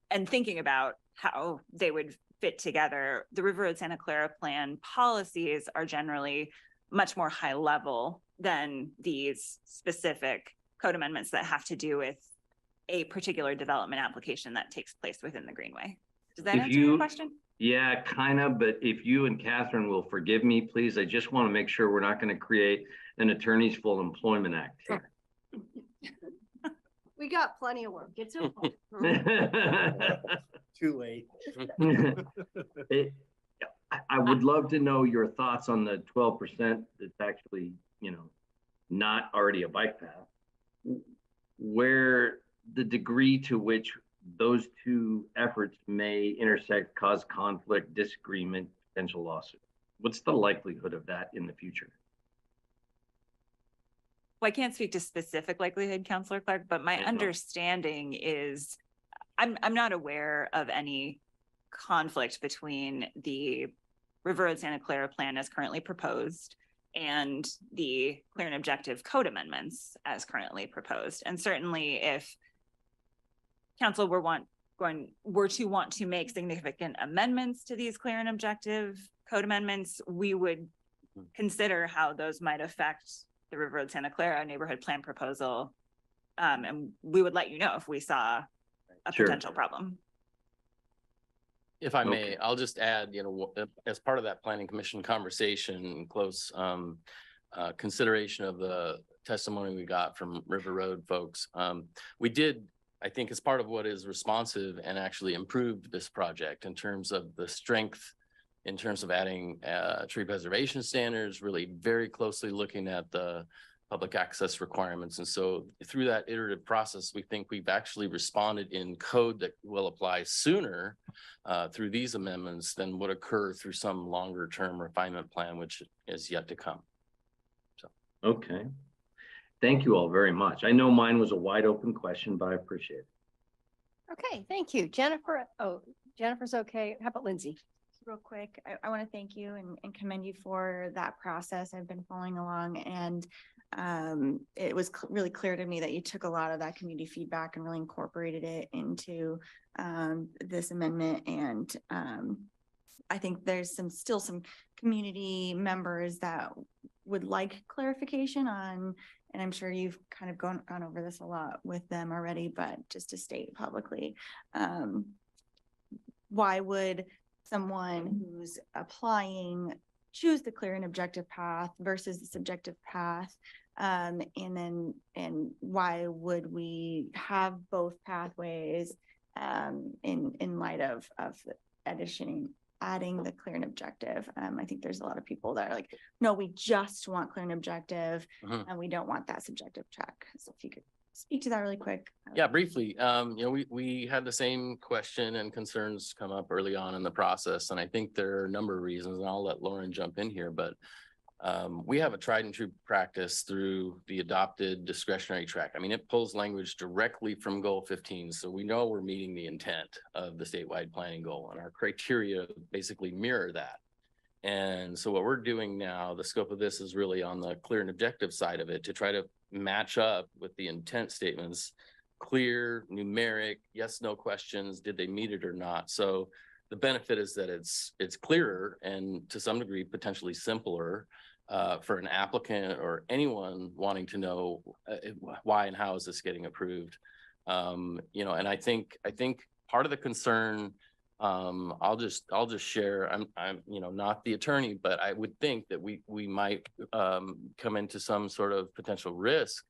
and thinking about how they would fit together. The River Road Santa Clara plan policies are generally much more high level than these specific code amendments that have to do with a particular development application that takes place within the Greenway. Does that answer your question? Yeah, kind of, but if you and Catherine will forgive me, please, I just want to make sure we're not going to create an attorney's full employment act here. We got plenty of work. It's okay. Too late. I would love to know your thoughts on the 12% that's actually, you know, not already a bike path. Where the degree to which those two efforts may intersect, cause conflict, disagreement, potential lawsuit. What's the likelihood of that in the future? Well, I can't speak to specific likelihood, Councilor Clark, but my understanding is I'm not aware of any conflict between the River Road Santa Clara plan as currently proposed and the clear and objective code amendments as currently proposed. And certainly if council were to want to make significant amendments to these clear and objective code amendments, we would consider how those might affect the River Road Santa Clara neighborhood plan proposal. And we would let you know if we saw a potential problem. If I may, I'll just add, you know, as part of that planning commission conversation, close consideration of the testimony we got from River Road folks, we did, I think, as part of what is responsive and actually improved this project in terms of the strength, in terms of adding tree preservation standards, really very closely looking at the public access requirements. And so through that iterative process, we think we've actually responded in code that will apply sooner through these amendments than would occur through some longer term refinement plan, which is yet to come. So. Okay. Thank you all very much. I know mine was a wide open question, but I appreciate it. Okay, thank you. Jennifer, oh, Jennifer's okay. How about Lindsay? Real quick, I want to thank you and commend you for that process. I've been following along, and it was really clear to me that you took a lot of that community feedback and really incorporated it into this amendment. And I think there's still some community members that would like clarification on, and I'm sure you've kind of gone over this a lot with them already, but just to state publicly, why would someone who's applying choose the clear and objective path versus the subjective path? And why would we have both pathways in light of adding the clear and objective? I think there's a lot of people that are like, no, we just want clear and objective and we don't want that subjective track. So if you could speak to that really quick. Yeah, briefly. You know, we had the same question and concerns come up early on in the process. And I think there are a number of reasons, and I'll let Lauren jump in here, but we have a tried and true practice through the adopted discretionary track. I mean, it pulls language directly from goal 15. So we know we're meeting the intent of the statewide planning goal, and our criteria basically mirror that. And so what we're doing now, the scope of this is really on the clear and objective side of it to try to match up with the intent statements, clear, numeric, yes, no questions, did they meet it or not? So the benefit is that it's clearer and to some degree potentially simpler for an applicant or anyone wanting to know why and how is this getting approved. You know, and I think part of the concern, I'll just share, I'm you know, not the attorney, but I would think that we might come into some sort of potential risk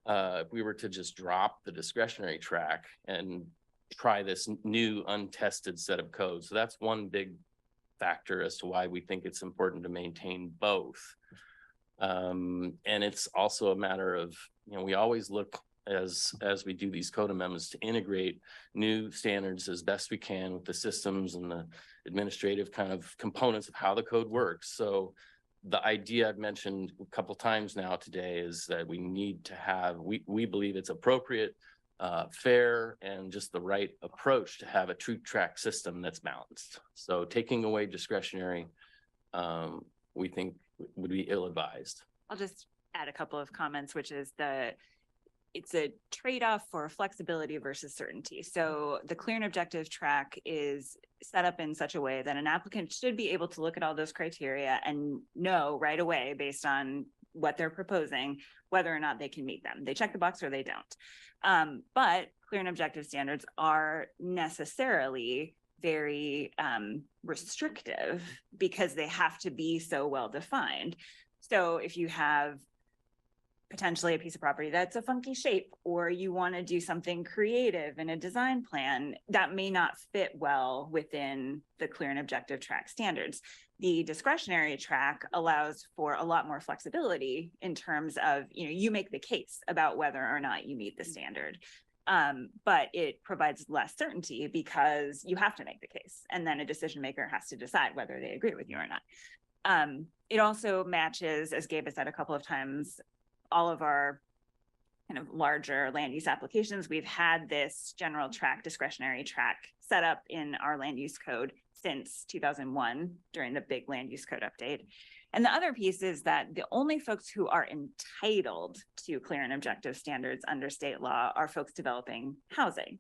if we were to just drop the discretionary track and try this new untested set of codes. So that's one big factor as to why we think it's important to maintain both. And it's also a matter of, you know, we always look as we do these code amendments to integrate new standards as best we can with the systems and the administrative kind of components of how the code works. So the idea I've mentioned a couple times now today is that we need to have, we believe it's appropriate, fair, and just the right approach to have a true track system that's balanced. So taking away discretionary, we think would be ill-advised. I'll just add a couple of comments, which is it's a trade-off for flexibility versus certainty. So the clear and objective track is set up in such a way that an applicant should be able to look at all those criteria and know right away, based on what they're proposing, whether or not they can meet them. They check the box or they don't. But clear and objective standards are necessarily very restrictive because they have to be so well defined. So if you have potentially a piece of property that's a funky shape, or you want to do something creative in a design plan, that may not fit well within the clear and objective track standards. The discretionary track allows for a lot more flexibility in terms of, you make the case about whether or not you meet the standard. But it provides less certainty because you have to make the case, and then a decision maker has to decide whether they agree with you or not. It also matches, as Gabe has said a couple of times, all of our kind of larger land use applications. We've had this general track, discretionary track set up in our land use code since 2001 during the big land use code update. And the other piece is that the only folks who are entitled to clear and objective standards under state law are folks developing housing.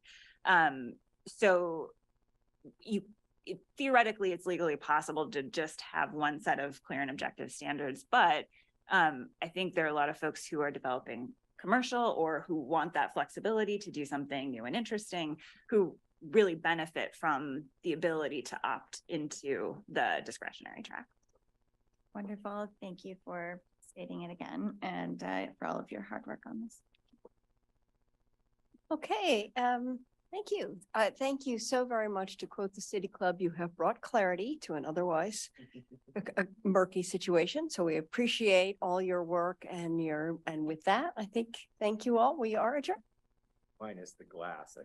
So theoretically, it's legally possible to just have one set of clear and objective standards, but I think there are a lot of folks who are developing commercial or who want that flexibility to do something new and interesting, who really benefit from the ability to opt into the discretionary track. Wonderful. Thank you for stating it again, and for all of your hard work on this. Okay, thank you. Thank you so very much. To quote the City Club, you have brought clarity to an otherwise a murky situation. So we appreciate all your work and with that, I think, thank you all. We are adjourned. Minus the glass.